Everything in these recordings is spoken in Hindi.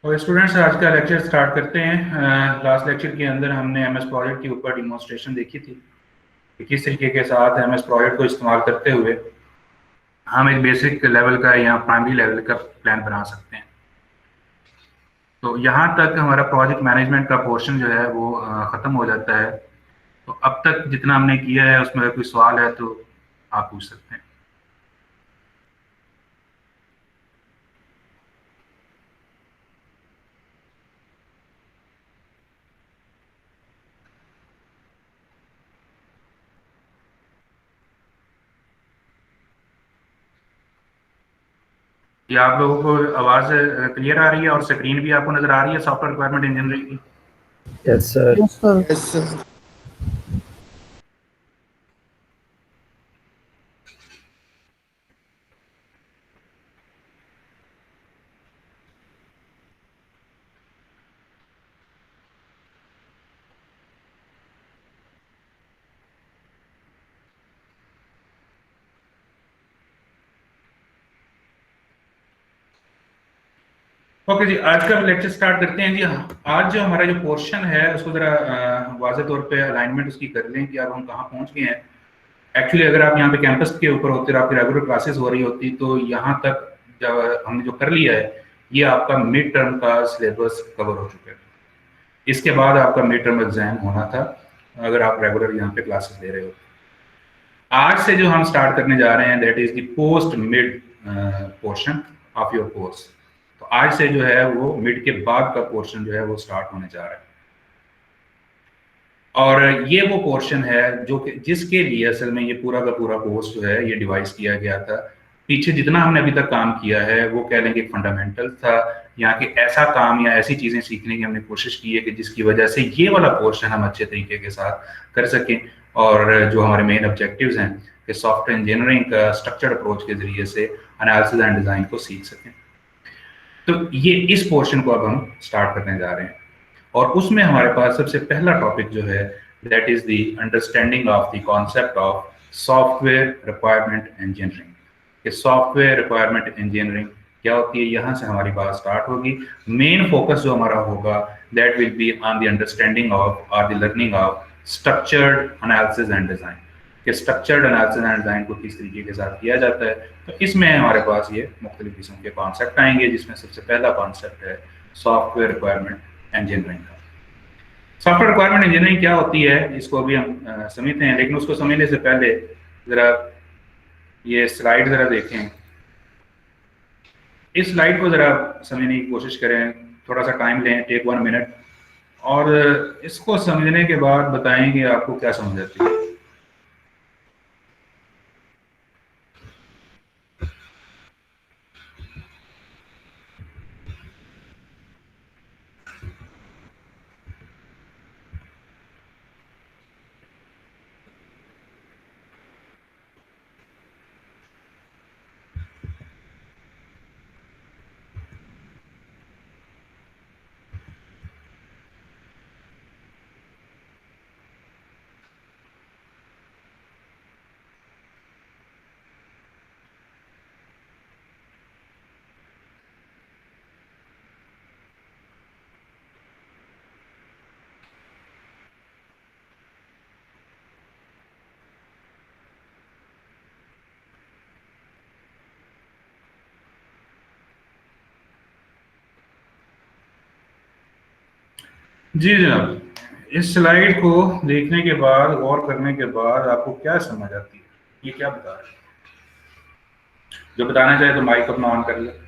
और स्टूडेंट्स आज का लेक्चर स्टार्ट करते हैं। लास्ट लेक्चर के अंदर हमने एमएस प्रोजेक्ट के ऊपर डिमॉन्स्ट्रेशन देखी थी कि किस तरीके के साथ एमएस प्रोजेक्ट को इस्तेमाल करते हुए हम एक बेसिक लेवल का या प्राइमरी लेवल का प्लान बना सकते हैं। तो यहाँ तक हमारा प्रोजेक्ट मैनेजमेंट का पोर्शन जो है वो ख़त्म हो जाता है। तो अब तक जितना हमने किया है उसमें अगर कोई सवाल है तो आप पूछ सकते हैं। या आप लोगों को आवाज़ क्लियर आ रही है और स्क्रीन भी आपको नज़र आ रही है सॉफ्टवेयर रिक्वायरमेंट इंजीनियरिंग की? Yes sir. Yes sir. Okay जी, आज का लेक्चर स्टार्ट करते हैं जी। आज जो हमारा जो पोर्शन है उसको जरा वाज़ेह तौर पे अलाइनमेंट उसकी कर लें कि अब हम कहाँ पहुँच गए हैं। एक्चुअली अगर आप यहाँ पे कैंपस के ऊपर होते और आपकी रेगुलर क्लासेस हो रही होती तो यहाँ तक जब हमने जो कर लिया है ये आपका मिड टर्म का सिलेबस कवर हो चुका है। इसके बाद आपका मिड टर्म एग्जाम होना था अगर आप रेगुलर यहाँ पे क्लासेस ले रहे हो। आज से जो हम स्टार्ट करने जा रहे हैं that is the post mid portion of your course. तो आज से जो है वो मिड के बाद का पोर्शन जो है वो स्टार्ट होने जा रहा है और ये वो पोर्शन है जो कि जिसके लिए असल में ये पूरा का पूरा कोर्स जो है ये डिवाइस किया गया था। पीछे जितना हमने अभी तक काम किया है वो कह लेंगे फंडामेंटल था, यहाँ के ऐसा काम या ऐसी चीजें सीखने की हमने कोशिश की है कि जिसकी वजह से ये वाला पोर्शन हम अच्छे तरीके के साथ कर सकें और जो हमारे मेन ऑब्जेक्टिव्स हैं कि सॉफ्टवेयर इंजीनियरिंग का स्ट्रक्चर्ड अप्रोच के जरिए से एनालिसिस एंड डिजाइन को सीख सकें। तो ये इस पोर्शन को अब हम स्टार्ट करने जा रहे हैं और उसमें हमारे पास सबसे पहला टॉपिक जो है that is the understanding of the concept of software requirement engineering. कि सॉफ्टवेयर रिक्वायरमेंट इंजीनियरिंग क्या होती है, यहाँ से हमारी बात स्टार्ट होगी। मेन फोकस जो हमारा होगा that will be on the understanding of और the learning of structured analysis and design. कि स्ट्रक्चर्ड एनालिसिस एंड डिजाइन को किस तरीके के साथ किया जाता है। तो इसमें हमारे पास ये मुख्तलिफ किस्म के कॉन्सेप्ट आएंगे जिसमें सबसे पहला कॉन्सेप्ट है सॉफ्टवेयर रिक्वायरमेंट इंजीनियरिंग का। सॉफ्टवेयर रिक्वायरमेंट इंजीनियरिंग क्या होती है इसको अभी हम समझते हैं, लेकिन उसको समझने से पहले जरा ये स्लाइड जरा देखें। इस स्लाइड को जरा समझने की कोशिश करें, थोड़ा सा टाइम लें, टेक 1 मिनट, और इसको समझने के बाद बताएं कि आपको क्या समझ आती है। जी जनाब, इस स्लाइड को देखने के बाद, गौर करने के बाद आपको क्या समझ आती है, ये क्या बता रहे हैं? जो बताना चाहे तो माइक अपना ऑन कर ले।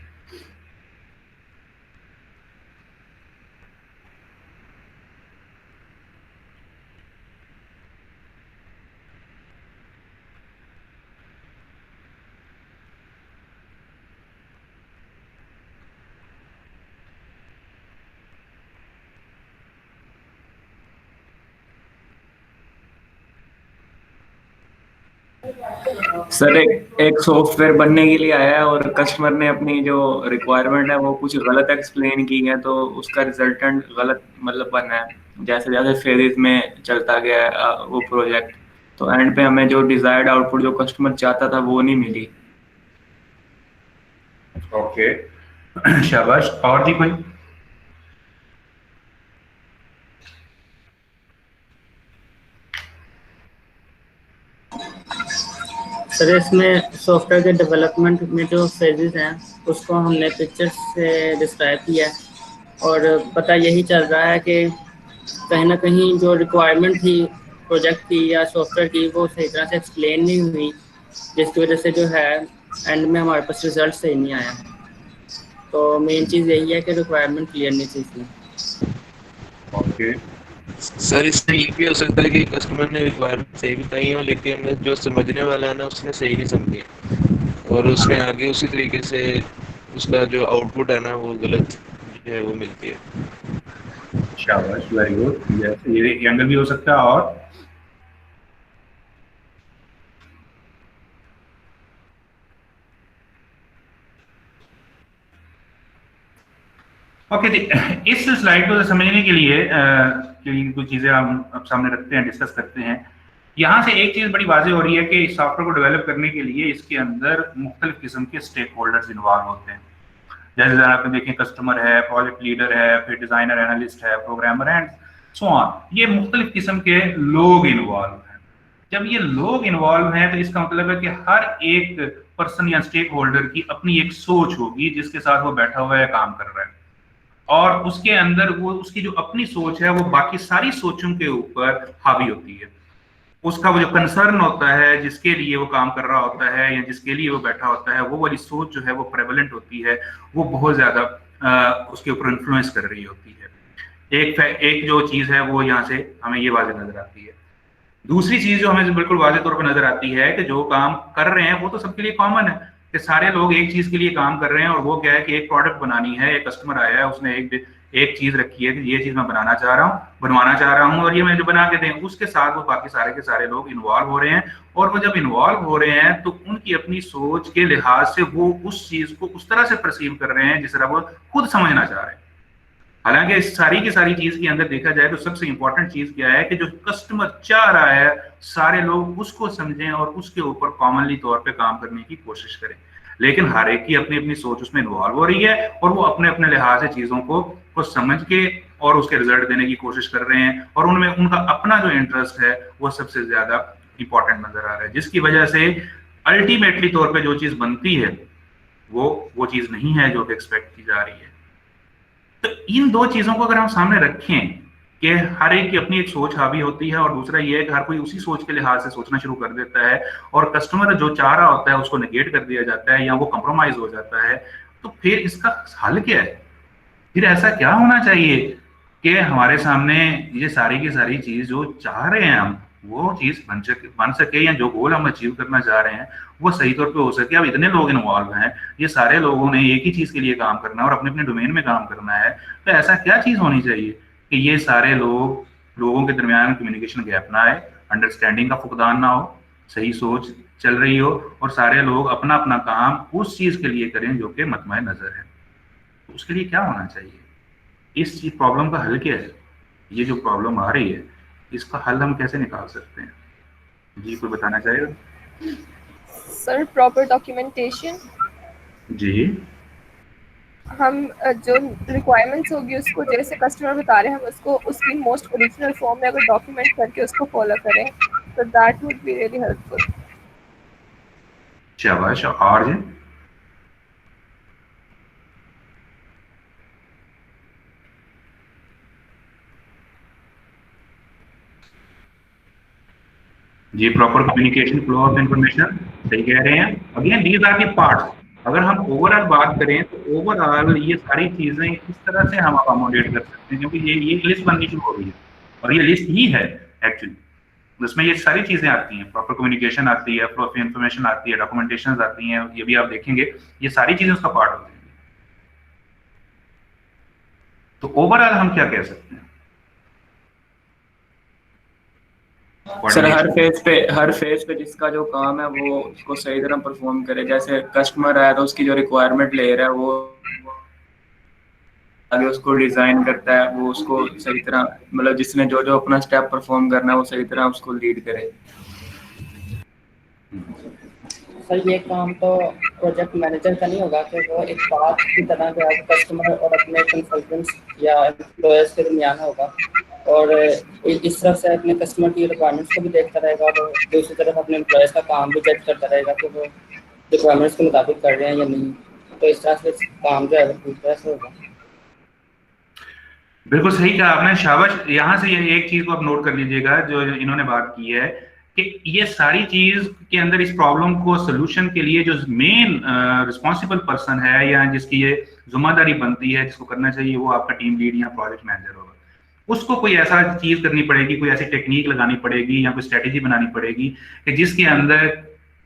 सर एक सॉफ्टवेयर बनने के लिए आया है और कस्टमर ने अपनी जो रिक्वायरमेंट है वो कुछ गलत एक्सप्लेन की है, तो उसका रिजल्टेंट गलत मतलब बना है। जैसे जैसे फेजेस में चलता गया वो प्रोजेक्ट, तो एंड पे हमें जो डिजायर्ड आउटपुट जो कस्टमर चाहता था वो नहीं मिली। ओके, शाबाश। और जी कोई? सर इसमें सॉफ्टवेयर के डेवलपमेंट में जो फेजेस हैं उसको हमने पिक्चर्स से डिस्क्राइब किया है और पता यही चल रहा है कि कहीं ना कहीं जो रिक्वायरमेंट थी प्रोजेक्ट की या सॉफ्टवेयर की वो सही तरह से एक्सप्लेन नहीं हुई, जिसकी वजह से जो है एंड में हमारे पास रिजल्ट सही नहीं आया। तो मेन चीज़ यही है कि रिक्वायरमेंट क्लियर नहीं थी इसमें। ओके सर इसमें ये भी हो सकता है कि कस्टमर ने रिक्वायरमेंट सही बताई हो लेकिन जो समझने वाला है ना उसने सही नहीं समझी और उसने आगे उसी तरीके से उसका जो आउटपुट है ना वो गलत जो है वो मिलती है। शाबाश, वेरी गुड। ये एंगल भी हो सकता है। और ओके जी, इस स्लाइड को समझने के लिए कुछ चीजें हम अब सामने रखते हैं, डिस्कस करते हैं। यहाँ से एक चीज बड़ी वाज़ेह हो रही है कि इस सॉफ्टवेयर को डेवलप करने के लिए इसके अंदर मुख्तलिफ किस्म के स्टेक होल्डर्स इन्वॉल्व होते हैं। जैसे आप देखें, कस्टमर है, प्रोजेक्ट लीडर है, फिर डिजाइनर, एनालिस्ट है, प्रोग्रामर एंड सो ऑन। ये मुख्तलिफ किस्म के लोग इन्वॉल्व हैं। जब ये लोग इन्वॉल्व हैं तो इसका मतलब है कि हर एक पर्सन या स्टेक होल्डर की अपनी एक सोच होगी जिसके साथ वो बैठा हुआ है, काम कर रहा है, और उसके अंदर वो उसकी जो अपनी सोच है वो बाकी सारी सोचों के ऊपर हावी होती है। उसका वो जो कंसर्न होता है, जिसके लिए वो काम कर रहा होता है या जिसके लिए वो बैठा होता है, वो वाली सोच जो है वो प्रेवलेंट होती है, वो बहुत ज्यादा उसके ऊपर इन्फ्लुएंस कर रही होती है। एक जो चीज है वो यहाँ से हमें ये वाज़ेह नजर आती है। दूसरी चीज जो हमें बिल्कुल वाज़ेह तौर पर नजर आती है कि जो काम कर रहे हैं वो तो सबके लिए कॉमन है कि सारे लोग एक चीज के लिए काम कर रहे हैं, और वो क्या है कि एक प्रोडक्ट बनानी है। एक कस्टमर आया है, उसने एक चीज रखी है कि ये चीज मैं बनवाना चाह रहा हूँ और ये मैं जो बना के दें, उसके साथ वो बाकी सारे के सारे लोग इन्वॉल्व हो रहे हैं। और वो जब इन्वॉल्व हो रहे हैं तो उनकी अपनी सोच के लिहाज से वो उस चीज को उस तरह से परसीव कर रहे हैं जिस तरह वो खुद समझना चाह रहे हैं। हालांकि इस सारी की सारी चीज के अंदर देखा जाए तो सबसे इंपॉर्टेंट चीज क्या है कि जो कस्टमर चाह रहा है सारे लोग उसको समझें और उसके ऊपर कॉमनली तौर पे काम करने की कोशिश करें। लेकिन हर एक की अपनी अपनी सोच उसमें इन्वॉल्व हो रही है और वो अपने अपने लिहाज से चीजों को समझ के और उसके रिजल्ट देने की कोशिश कर रहे हैं, और उनमें उनका अपना जो इंटरेस्ट है वो सबसे ज्यादा इंपॉर्टेंट नजर आ रहा है, जिसकी वजह से अल्टीमेटली तौर पर जो चीज बनती है वो चीज नहीं है जो एक्सपेक्ट की जा रही है। तो इन दो चीजों को अगर हम सामने रखें कि हर एक की अपनी एक सोच हावी होती है, और दूसरा ये है कि हर कोई उसी सोच के लिहाज से सोचना शुरू कर देता है, और कस्टमर जो चाह रहा होता है उसको नेगेट कर दिया जाता है या वो कंप्रोमाइज हो जाता है, तो फिर इसका हल क्या है? फिर ऐसा क्या होना चाहिए कि हमारे सामने ये सारी की सारी चीज जो चाह रहे हैं हम, वो चीज बन सके या जो गोल हम अचीव करना चाह रहे हैं वो सही तौर पे हो सके। अब इतने लोग इन्वॉल्व हैं, ये सारे लोगों ने एक ही चीज के लिए काम करना है और अपने अपने डोमेन में काम करना है, तो ऐसा क्या चीज होनी चाहिए कि ये सारे लोगों के दरमियान कम्युनिकेशन गैप ना आए, अंडरस्टैंडिंग का फुकदान ना हो, सही सोच चल रही हो और सारे लोग अपना अपना काम उस चीज के लिए करें जो कि मतमय नजर है। तो उसके लिए क्या होना चाहिए? इस प्रॉब्लम का हल क्या है? ये जो प्रॉब्लम आ रही है इसका हल हम कैसे निकाल सकते हैं? जी कोई बताना चाहेगा? Sir proper documentation. जी हम जो रिक्वायरमेंट्स होगी उसको जैसे कस्टमर बता रहे हैं हम उसको उसकी मोस्ट ओरिजिनल फॉर्म में अगर डॉक्यूमेंट करके उसको फॉलो करें तो that would be really helpful. शाबाश। और जी proper communication, flow of information, सही कह रहे हैं। Again these are the parts. अगर हम ओवरऑल बात करें तो ओवरऑल ये सारी चीजें इस तरह से हम अकोमोडेट कर सकते हैं, क्योंकि ये लिस्ट बननी शुरू हो गई है और ये लिस्ट ही है एक्चुअली। उसमें ये सारी चीजें आती हैं, प्रॉपर कम्युनिकेशन आती है, फ्लो ऑफ इंफॉर्मेशन आती है, डॉक्यूमेंटेशन आती हैं, ये भी आप देखेंगे, ये सारी चीजें उसका पार्ट होती हैं। तो ओवरऑल हम क्या कह सकते हैं? सर हर फेज पे जिसका जो काम है वो उसको सही तरह परफॉर्म करे। जैसे कस्टमर आया तो उसकी जो रिक्वायरमेंट ले रहा है वो आगे उसको डिजाइन करता है, वो उसको सही तरह मतलब जिसने जो जो अपना स्टेप परफॉर्म करना है वो सही तरह उसको लीड करे। सर ये काम तो प्रोजेक्ट मैनेजर का नहीं होगा कि वो एक पाथ की तरह जो है कस्टमर और अपने कंसल्टेंट्स या एम्प्लॉयर्स के दरमियान होगा, और इस तरफ से अपने कस्टमर की रिक्वायरमेंट्स को भी देखता रहेगा और दूसरी तरफ अपने एम्प्लॉयर्स का काम भी जज करता रहेगा कि वो रिक्वायरमेंट्स के मुताबिक कर रहे हैं या नहीं। तो इस तरह से काम जो है वो पूरी तरह से होगा। बिल्कुल सही कहा आपने, शाबाश। यहाँ से ये एक चीज को आप नोट कर लीजिएगा जो इन्होंने बात की है कि ये सारी चीज के अंदर इस प्रॉब्लम को सोल्यूशन के लिए जो मेन रिस्पॉन्सिबल पर्सन है या जिसकी ये जिम्मेदारी बनती है, जिसको करना चाहिए, वो आपका टीम लीड या प्रोजेक्ट मैनेजर होगा। उसको कोई ऐसा चीज करनी पड़ेगी, कोई ऐसी टेक्निक लगानी पड़ेगी या कोई स्ट्रेटेजी बनानी पड़ेगी कि जिसके अंदर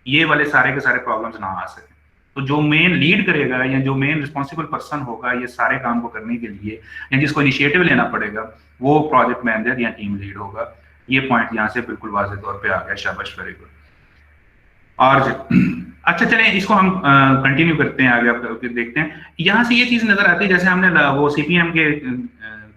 ये वाले सारे के सारे प्रॉब्लम्स ना आ सके। तो जो मेन लीड करेगा या जो मेन रिस्पॉन्सिबल पर्सन होगा ये सारे काम को करने के लिए या जिसको इनिशिएटिव लेना पड़ेगा, वो प्रोजेक्ट मैनेजर या टीम लीड होगा। ये पॉइंट यहाँ से बिल्कुल वाज़ेह तौर पे आ गया, शाबाश, वेरी गुड। और अच्छा चलें इसको हम कंटिन्यू करते हैं आगे, आप देखते हैं। यहाँ से ये चीज नजर आती है, जैसे हमने वो सीपीएम के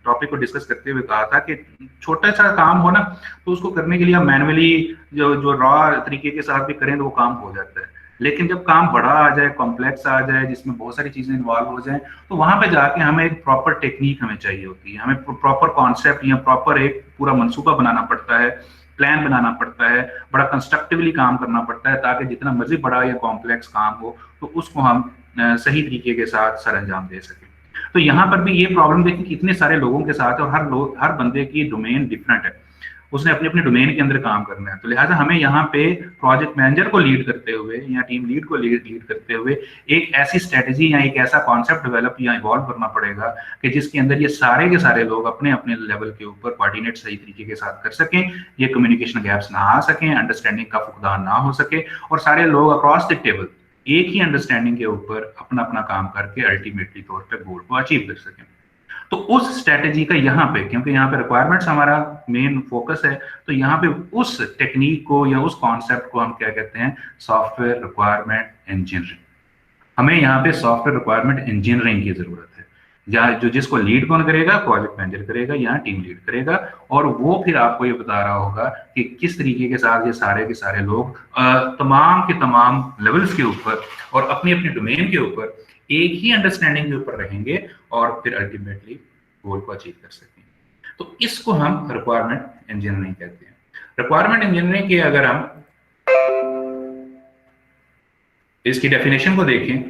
टॉपिक को डिस्कस करते हुए कहा था कि छोटा सा काम हो ना तो उसको करने के लिए आप मैनुअली जो रॉ तरीके के साथ भी करें तो वो काम हो जाता है। लेकिन जब काम बड़ा आ जाए, कॉम्प्लेक्स आ जाए, जिसमें बहुत सारी चीजें इन्वॉल्व हो जाए, तो वहां पे जाके हमें एक प्रॉपर टेक्निक हमें चाहिए होती है, हमें प्रॉपर कॉन्सेप्ट या प्रॉपर एक पूरा मंसूबा बनाना पड़ता है, प्लान बनाना पड़ता है, बड़ा कंस्ट्रक्टिवली काम करना पड़ता है, ताकि जितना मर्जी बड़ा या कॉम्प्लेक्स काम हो तो उसको हम सही तरीके के साथ सर अंजाम दे सकें। तो यहाँ पर भी ये प्रॉब्लम देखिए कि इतने सारे लोगों के साथ है और हर बंदे की डोमेन डिफरेंट है, उसने अपने अपने डोमेन के अंदर काम करना है। तो लिहाजा हमें यहाँ पे प्रोजेक्ट मैनेजर को लीड करते हुए या टीम लीड को लीड करते हुए एक ऐसी स्ट्रेटेजी या एक ऐसा कॉन्सेप्ट डेवलप या इवॉल्व करना पड़ेगा कि जिसके अंदर ये सारे के सारे लोग अपने अपने लेवल के ऊपर कोऑर्डिनेट सही तरीके के साथ कर सकें, ये कम्युनिकेशन गैप्स ना आ सकें, अंडरस्टैंडिंग का फुकदान ना हो सके, और सारे लोग अक्रॉस द टेबल एक ही अंडरस्टैंडिंग के ऊपर अपना अपना काम करके अल्टीमेटली तौर पर गोल को अचीव कर सकें। तो उस स्ट्रेटेजी का यहाँ पे, क्योंकि यहाँ पे रिक्वायरमेंट्स हमारा मेन फोकस है, तो यहाँ पे उस टेक्निक को या उस कॉन्सेप्ट को हम क्या कहते हैं, सॉफ्टवेयर रिक्वायरमेंट इंजीनियरिंग। हमें यहाँ पे सॉफ्टवेयर रिक्वायरमेंट इंजीनियरिंग की जरूरत है, या जो जिसको लीड कौन करेगा, प्रोजेक्ट मैनेजर करेगा या टीम लीड करेगा, और वो फिर आपको ये बता रहा होगा कि किस तरीके के साथ ये सारे के सारे लोग तमाम के तमाम लेवल्स के ऊपर और अपनी अपनी डोमेन के ऊपर एक ही अंडरस्टैंडिंग के ऊपर रहेंगे और फिर अल्टीमेटली गोल को अचीव कर सकेंगे। तो इसको हम रिक्वायरमेंट इंजीनियरिंग कहते हैं। रिक्वायरमेंट इंजीनियरिंग के अगर हम इसकी डेफिनेशन को देखें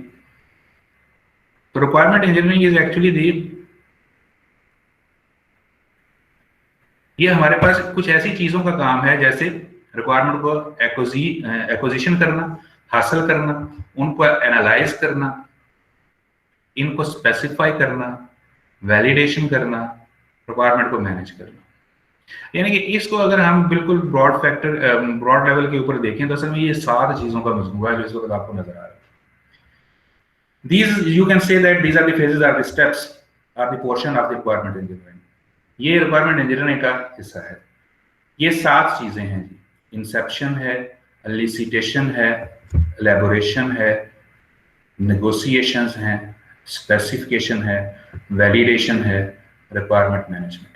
तो रिक्वायरमेंट इंजीनियरिंग इज एक्चुअली ये हमारे पास कुछ ऐसी चीजों का काम है, जैसे रिक्वायरमेंट को एक्विजिशन करना, हासिल करना, उनको एनालाइज करना, इनको स्पेसिफाई करना, वैलिडेशन करना, रिक्वायरमेंट को मैनेज करना। यानी कि इसको अगर हम बिल्कुल ब्रॉड लेवल के ऊपर देखें तो असल में ये 7 चीजों का मजमूआ है जो इस वक्त आपको नजर आ रहा है। These you can say that these are the phases, are the steps, are the portion of the requirement engineering। ये रिक्वायरमेंट इंजीनियरिंग का हिस्सा है। ये 7 चीजें हैं जी, इंसेप्शन है, एलिसिटेशन है, एलेबोरेशन है, नेगोशिएशंस हैं, स्पेसिफिकेशन है, वैलिडेशन है, रिक्वायरमेंट मैनेजमेंट।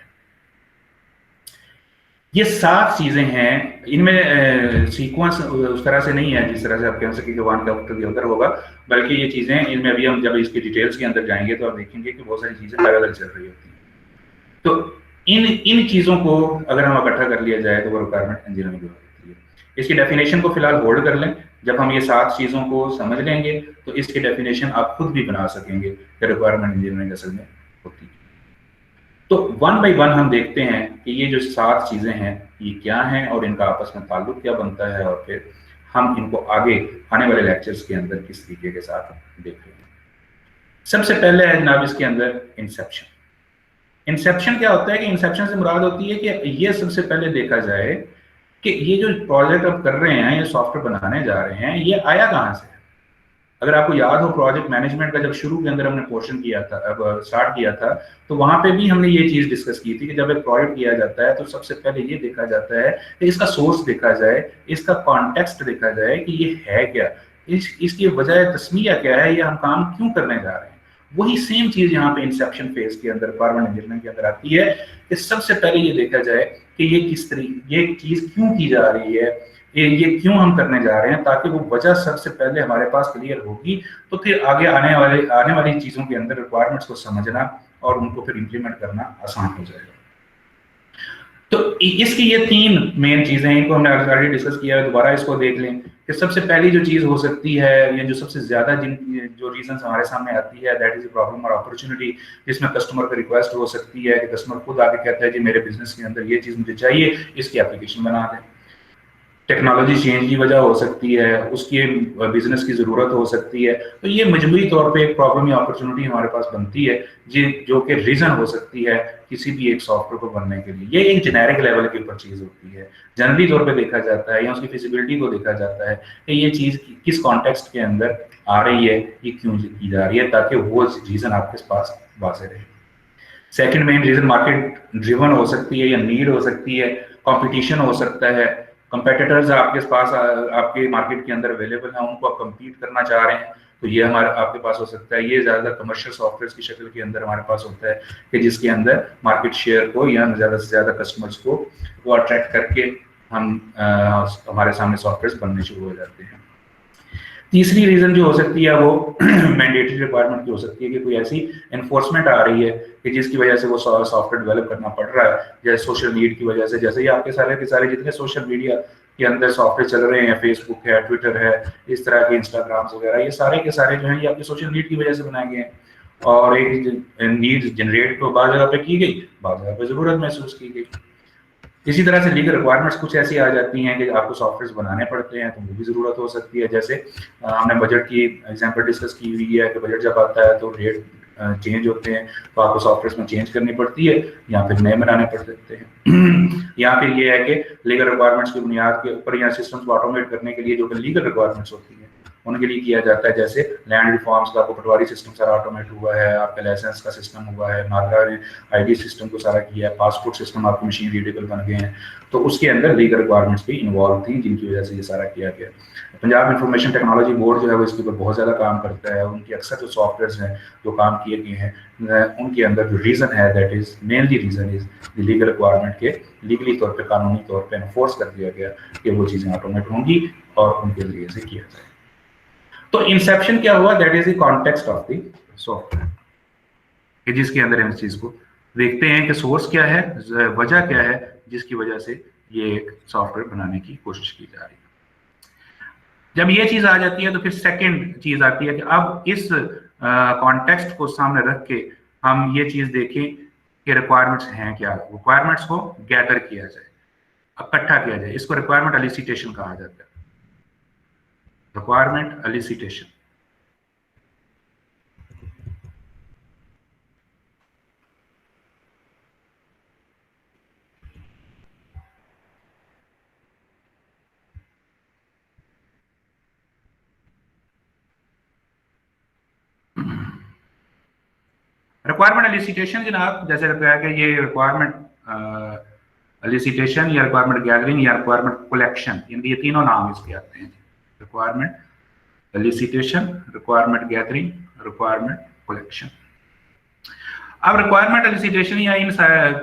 ये 7 चीजें हैं। इनमें सीक्वेंस उस तरह से नहीं है जिस तरह से आप कह सके कि वन डॉक्टर के अंदर होगा, बल्कि ये चीजें इनमें अभी हम जब इसकी डिटेल्स के अंदर जाएंगे तो आप देखेंगे कि बहुत सारी चीजें अलग अलग चल रही होती हैं। तो इन चीजों को अगर हम इकट्ठा कर लिया जाए तो वो रिक्वायरमेंट इंजीनियरिंग होती है। इसकी डेफिनेशन को फिलहाल होल्ड कर लें। जब हम ये 7 चीजों को समझ लेंगे तो इसकी डेफिनेशन आप खुद भी बना सकेंगे कि रिक्वायरमेंट इंजीनियरिंग असल में होती है। तो वन बाय वन हम देखते हैं कि ये जो 7 चीजें हैं ये क्या हैं और इनका आपस में ताल्लुक क्या बनता है, और फिर हम इनको आगे आने वाले लेक्चर्स के अंदर किस तरीके के साथ देखेंगे। सबसे पहले है जनाब इसके अंदर इंसेप्शन। इंसेप्शन क्या होता है कि इंसेप्शन से मुराद होती है कि ये सबसे पहले देखा जाए कि ये जो प्रोजेक्ट आप कर रहे हैं, ये सॉफ्टवेयर बनाने जा रहे हैं, ये आया कहाँ से। अगर आपको याद हो प्रोजेक्ट मैनेजमेंट का जब शुरू के अंदर हमने पोर्शन किया था, अब स्टार्ट किया था, तो वहां पे भी हमने ये चीज डिस्कस की थी कि जब एक प्रोजेक्ट किया जाता है तो सबसे पहले ये देखा जाता है कि इसका सोर्स देखा जाए, इसका कॉन्टेक्स्ट देखा जाए कि ये है क्या, इसकी वजह तस्मीया क्या है, ये हम काम क्यों करने जा रहे हैं। वही सेम चीज यहाँ पे इंसेप्शन फेज के अंदर रिक्वायरमेंट इंजीनियरिंग के अंदर आती है कि सबसे पहले ये देखा जाए कि ये किस तरीके, ये चीज क्यों की जा रही है, ये क्यों हम करने जा रहे हैं, ताकि वो वजह सबसे पहले हमारे पास क्लियर होगी, तो फिर आगे आने वाली चीज़ों के अंदर रिक्वायरमेंट्स को समझना और उनको फिर इम्प्लीमेंट करना आसान हो जाएगा। तो इसकी ये 3 मेन चीज़ें हैं, इनको हमने ऑलरेडी डिस्कस किया है, दोबारा इसको देख लें कि सबसे पहली जो चीज़ हो सकती है, या जो सबसे ज़्यादा जो रीजन हमारे सामने आती है, दैट इज़ अ प्रॉब्लम और अपॉर्चुनिटी, जिसमें कस्टमर की रिक्वेस्ट हो सकती है कि कस्टमर खुद आके कहता है जी मेरे बिजनेस के अंदर ये चीज़ मुझे चाहिए, इसकी एप्लीकेशन बना दें। टेक्नोलॉजी चेंज की वजह हो सकती है, उसकी बिजनेस की ज़रूरत हो सकती है, तो ये मजमूई तौर पे एक प्रॉब्लम या अपॉर्चुनिटी हमारे पास बनती है जो कि रीज़न हो सकती है किसी भी एक सॉफ्टवेयर को बनने के लिए। ये एक जेनेरिक लेवल के ऊपर चीज़ होती है, जनरली तौर पे देखा जाता है, या उसकी फिजिबिलिटी को देखा जाता है कि ये चीज़ किस कॉन्टेक्स्ट के अंदर आ रही है, ये क्यों की जा रही है, ताकि वो रीज़न आपके पास वाज़ेह रहे। Second main reason market driven हो सकती है, या नीड हो सकती है, कॉम्पिटिशन हो सकता है, कंपेटिटर्स आपके पास आपके मार्केट के अंदर अवेलेबल हैं, उनको आप कम्पीट करना चाह रहे हैं, तो ये हमारे आपके पास हो सकता है। ये ज़्यादातर कमर्शियल सॉफ्टवेयर की शक्ल के अंदर हमारे पास होता है कि जिसके अंदर मार्केट शेयर को या ज़्यादा से ज़्यादा कस्टमर्स को वो अट्रैक्ट करके हम हमारे सामने सॉफ्टवेयर बनने शुरू हो जाते हैं। तीसरी रीज़न जो हो सकती है वो मैंडेटरी रिक्वायरमेंट की हो सकती है कि कोई ऐसी एनफोर्समेंट आ रही है कि जिसकी वजह से वो सॉफ्टवेयर डेवलप करना पड़ रहा है, जैसे सोशल नीड की वजह से। जैसे ये आपके सारे के सारे जितने सोशल मीडिया के अंदर सॉफ्टवेयर चल रहे हैं, फेसबुक है, ट्विटर है, इस तरह के इंस्टाग्राम वगैरह, ये सारे के सारे जो हैं ये आपके सोशल नीड की वजह से बनाए गए हैं, और एक नीड जनरेट तो बाद जगह पे की गई, बाद जगह पे ज़रूरत महसूस की गई। इसी तरह से लीगल रिक्वायरमेंट्स कुछ ऐसी आ जाती हैं कि आपको सॉफ्टवेयर बनाने पड़ते हैं, तो वो भी ज़रूरत हो सकती है। जैसे हमने बजट की एग्जांपल डिस्कस की हुई है कि बजट जब आता है तो रेट चेंज होते हैं, तो आपको सॉफ्टवेयर में चेंज करनी पड़ती है, या फिर नए बनाने पड़ सकते हैं। या फिर ये है कि लीगल रिक्वायरमेंट्स की बुनियाद के ऊपर या सिस्टम्स को ऑटोमेट करने के लिए जो कि लीगल रिक्वायरमेंट्स होती हैं उनके लिए किया जाता है। जैसे लैंड रिफॉर्म्स का आपको पटवारी सिस्टम सारा ऑटोमेट हुआ है, आपका लाइसेंस का सिस्टम हुआ है, नागरा आईडी सिस्टम को सारा किया है, पासपोर्ट सिस्टम आपकी मशीन रीडेबल बन गए हैं, तो उसके अंदर लीगल रिक्वायरमेंट्स भी इन्वॉल्व थी, जिनकी वजह से ये सारा किया गया। पंजाब इंफॉर्मेशन टेक्नोलॉजी बोर्ड जो है वो इसके ऊपर बहुत ज़्यादा काम करता है। उनकी अक्सर जो सॉफ्टवेयर हैं जो काम किए गए हैं उनके अंदर जो रीज़न है, that is mainly reason is the legal requirement के लीगली तौर पे, कानूनी तौर पे एनफोर्स कर दिया गया कि वो चीज़ें ऑटोमेट होंगी और उनके जरिए से किया जाए। तो इंसेप्शन क्या हुआ, that is the context of the software, कि जिसके अंदर हम इस चीज को देखते हैं कि सोर्स क्या है, वजह क्या है जिसकी वजह से ये एक सॉफ्टवेयर बनाने की कोशिश की जा रही है। जब ये चीज आ जाती है तो फिर सेकंड चीज आती है कि अब इस कॉन्टेक्स्ट को सामने रख के हम ये चीज देखें कि रिक्वायरमेंट्स हैं क्या, रिक्वायरमेंट्स को गैदर किया जाए, इकट्ठा किया जाए। इसको रिक्वायरमेंट एलिसिटेशन कहा जाता है, रिक्वायरमेंट एलिसिटेशन। रिक्वायरमेंट एलिसिटेशन जनाब, जैसे बताया कि ये रिक्वायरमेंट एलिसिटेशन या रिक्वायरमेंट गैदरिंग या रिक्वायरमेंट कलेक्शन, ये तीनों नाम इसके आते हैं। Requirement elicitation, requirement gathering, requirement collection. अब रिक्वायरमेंट एलिसिटेशन या इन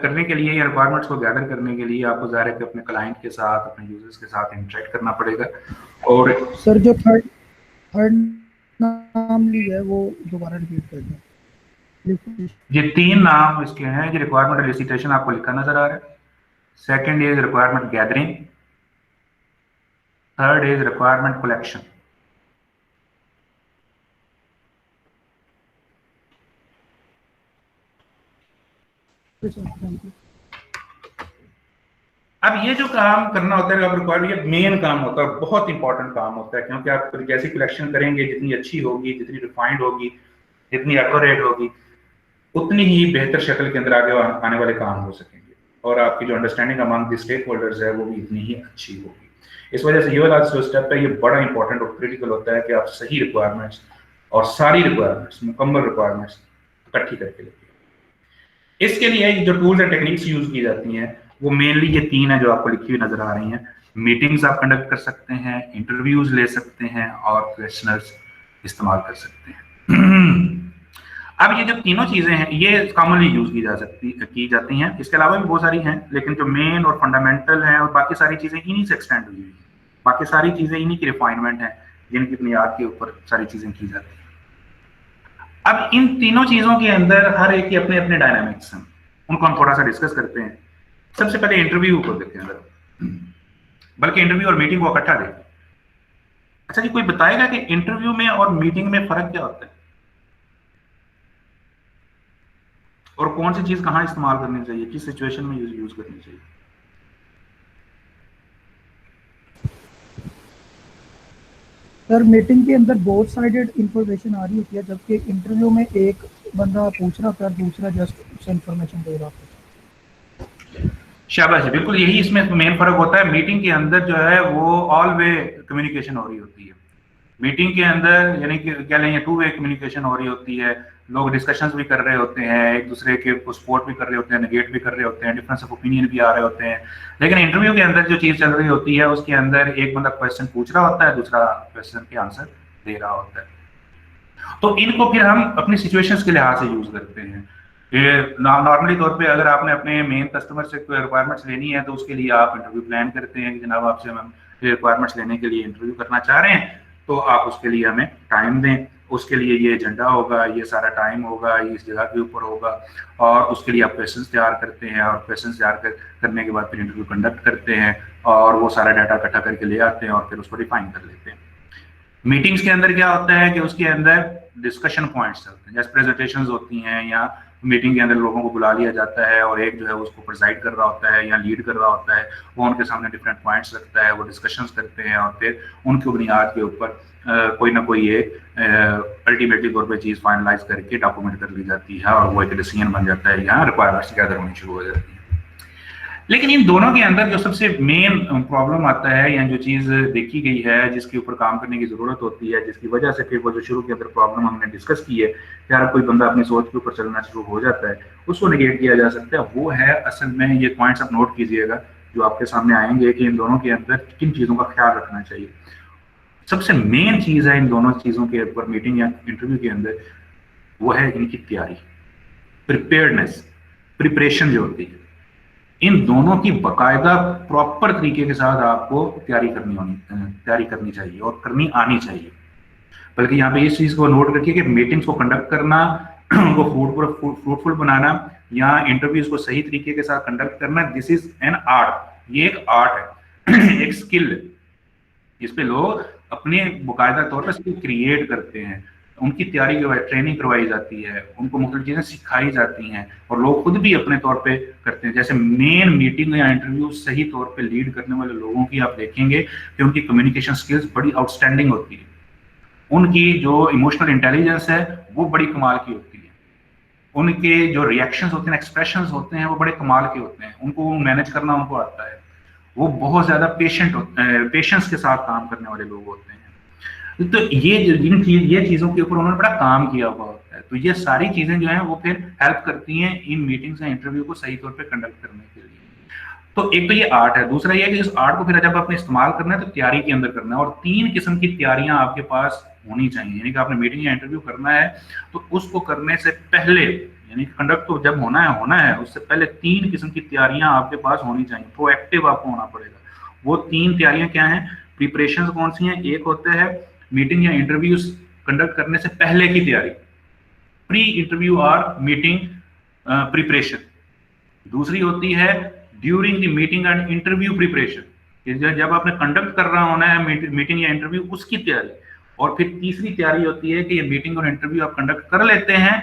करने के लिए या रिक्वायरमेंट्स को गैदर करने के लिए आपको ज़ाहिर है कि अपने क्लाइंट के साथ, अपने यूजर्स के साथ इंटरेक्ट करना पड़ेगा। और सर जो थर्ड नाम लिया है वो दोबारा रिपीट कर दें। ये 3 नाम इसके हैं। जो रिक्वायरमेंट एलिसिटेशन आपको लिखा नजर आ रहा है, second is requirement gathering, third is requirement collection. अब ये जो काम करना होता है, रिक्वायरमेंट ये मेन काम होता है, बहुत इंपॉर्टेंट काम होता है, क्योंकि आप जैसी कलेक्शन करेंगे जितनी अच्छी होगी, जितनी रिफाइंड होगी, जितनी एक्यूरेट होगी, उतनी ही बेहतर शक्ल के अंदर आगे आने वाले काम हो सकेंगे, और आपकी जो understanding among the stakeholders है वो भी इतनी ही अच्छी होगी। इस वजह से ये वाला जो स्टेप है ये बड़ा इंपॉर्टेंट और क्रिटिकल होता है कि आप सही रिक्वायरमेंट्स और सारी रिक्वायरमेंट्स, मुकम्मल रिक्वायरमेंट्स इकट्ठी करके लेते हैं। इसके लिए जो टूल्स एंड टेक्निक्स यूज की जाती हैं वो मेनली ये 3 है जो आपको लिखी हुई नजर आ रही हैं। मीटिंग्स आप कंडक्ट कर सकते हैं, इंटरव्यूज ले सकते हैं, और क्वेश्चनर्स इस्तेमाल कर सकते हैं। अब ये जो तीनों चीजें हैं ये कॉमनली यूज की जाती हैं। इसके अलावा भी बहुत सारी हैं, लेकिन जो मेन और फंडामेंटल हैं और बाकी सारी चीजें इन्हीं से एक्सटेंड हुई हैं। बाकी सारी चीजें इन्हीं की रिफाइनमेंट है जिनकी बुनियाद के ऊपर सारी चीजें की जाती हैं। अब इन तीनों चीजों के अंदर हर एक के अपने अपने डायनामिक्स हैं, उनको हम थोड़ा सा डिस्कस करते हैं। सबसे पहले इंटरव्यू को देखते हैं, बल्कि इंटरव्यू और मीटिंग को इकट्ठा देखते हैं। अच्छा जी, कोई बताएगा कि इंटरव्यू में और मीटिंग में फर्क क्या होता है, और कौन सी चीज कहां इस्तेमाल करनी चाहिए, किस सिचुएशन में यूज करनी चाहिए? सर मीटिंग के अंदर बोथ साइडेड इंफॉर्मेशन आ रही होती है, जबकि इंटरव्यू में एक बंदा पूछ रहा होता है, दूसरा जस्ट उसे इंफॉर्मेशन दे रहा होता है। शाबाश, बिल्कुल यही इसमें मेन फर्क होता है। मीटिंग के अंदर जो है वो ऑल वे कम्युनिकेशन हो रही होती है। मीटिंग के अंदर यानी कि क्या लेंगे, 2 वे कम्युनिकेशन हो रही होती है। लोग डिस्कशंस भी कर रहे होते हैं, एक दूसरे के को सपोर्ट भी कर रहे होते हैं, नेगेट भी कर रहे होते हैं, डिफरेंस ऑफ ओपिनियन भी आ रहे होते हैं। लेकिन इंटरव्यू के अंदर जो चीज चल रही होती है उसके अंदर एक बंदा क्वेश्चन पूछ रहा होता है, दूसरा क्वेश्चन के आंसर दे रहा होता है। तो इनको फिर हम अपनी सिचुएशंस के लिहाज से यूज करते हैं। नॉर्मली तौर पे अगर आपने अपने मेन कस्टमर से कोई रिक्वायरमेंट्स लेनी है तो उसके लिए आप इंटरव्यू प्लान करते हैं कि जनाब आपसे हम रिक्वायरमेंट्स लेने के लिए इंटरव्यू करना चाह रहे हैं, तो आप उसके लिए हमें टाइम दें, उसके लिए ये एजेंडा होगा, ये सारा टाइम होगा, ये इस जगह के ऊपर होगा, और उसके लिए आप क्वेश्चंस तैयार करते हैं, और क्वेश्चंस तैयार करने के बाद फिर इंटरव्यू कंडक्ट करते हैं और वो सारा डाटा इकट्ठा करके ले आते हैं और फिर उसको डिफाइन कर लेते हैं। मीटिंग्स के अंदर क्या होता है कि उसके अंदर डिस्कशन पॉइंट्स चलते हैं, जैसे प्रेजेंटेशंस होती हैं या मीटिंग के अंदर लोगों को बुला लिया जाता है और एक जो है उसको प्रेजाइड कर रहा होता है या लीड कर रहा होता है, वो उनके सामने डिफरेंट पॉइंट्स रखता है, वो डिस्कशंस करते हैं और फिर उनकी बुनियाद के ऊपर कोई ना कोई एक अल्टीमेटली तौर पर चीज़ फाइनलाइज करके डॉक्यूमेंट कर ली जाती है और वो एक डिसीजन बन जाता है, यहाँ रिक्वायरमेंट्स गैदर होनी शुरू हो जाती है। लेकिन इन दोनों के अंदर जो सबसे मेन प्रॉब्लम आता है या जो चीज देखी गई है जिसके ऊपर काम करने की जरूरत होती है, जिसकी वजह से फिर वो जो शुरू के अंदर प्रॉब्लम हमने डिस्कस की है कि यार कोई बंदा अपनी सोच के ऊपर चलना शुरू हो जाता है, उसको निगेट किया जा सकता है, वो है असल में ये पॉइंट्स आप नोट कीजिएगा जो आपके सामने आएंगे कि इन दोनों के अंदर किन चीजों का ख्याल रखना चाहिए। सबसे मेन चीज है इन दोनों चीजों के ऊपर मीटिंग या इंटरव्यू के अंदर, वो है इनकी तैयारी, प्रिपेयर्डनेस, प्रिपरेशन जो होती है। इन दोनों की बकायदा प्रॉपर तरीके के साथ आपको तैयारी करनी चाहिए और करनी आनी चाहिए। बल्कि यहाँ पे इस चीज को नोट रखिए कि मीटिंग्स को कंडक्ट करना, उनको फ्रूटफुल बनाना या इंटरव्यूज को सही तरीके के साथ कंडक्ट करना, दिस इज एन आर्ट। ये एक आर्ट है, एक स्किल है। इस पे लोग अपने बाकायदा तौर पर स्किल क्रिएट करते हैं, उनकी तैयारी ट्रेनिंग करवाई जाती है, उनको मुख्तलिफ चीजें सिखाई जाती हैं और लोग खुद भी अपने तौर पे करते हैं। जैसे मेन मीटिंग या इंटरव्यू सही तौर पे लीड करने वाले लोगों की आप देखेंगे कि उनकी कम्युनिकेशन स्किल्स बड़ी आउटस्टैंडिंग होती है, उनकी जो इमोशनल इंटेलिजेंस है वो बड़ी कमाल की होती है, उनके जो रिएक्शंस होते हैं, एक्सप्रेशंस होते हैं वो बड़े कमाल के होते हैं, उनको मैनेज करना उनको आता है, वो बहुत ज्यादा पेशेंस के साथ काम करने वाले लोग होते हैं। तो ये चीजों के ऊपर उन्होंने बड़ा काम किया हुआ होता है। तो ये सारी चीजें जो हैं वो फिर हेल्प करती हैं इन मीटिंग्स या इंटरव्यू को सही तौर पे कंडक्ट करने के लिए। तो एक तो ये आर्ट है, दूसरा ये है कि इस आर्ट को फिर जब आपने इस्तेमाल करना है तो तैयारी के अंदर करना है, और 3 किस्म की तैयारियां आपके पास होनी चाहिए। यानी कि आपने मीटिंग या इंटरव्यू करना है तो उसको करने से पहले, यानी कंडक्ट तो जब होना है उससे पहले 3 किस्म की तैयारियां आपके पास होनी चाहिए। प्रोएक्टिव आपको होना पड़ेगा। वो 3 तैयारियां क्या हैं, प्रिपरेशन कौन सी हैं? एक होता है मीटिंग या इंटरव्यूज कंडक्ट करने से पहले की तैयारी, प्री इंटरव्यू और मीटिंग प्रिपरेशन। दूसरी होती है during the meeting and interview preparation, जब आपने कंडक्ट कर रहा होना है मीटिंग या इंटरव्यू उसकी तैयारी। और फिर तीसरी तैयारी होती है कि ये मीटिंग और इंटरव्यू आप कंडक्ट कर लेते हैं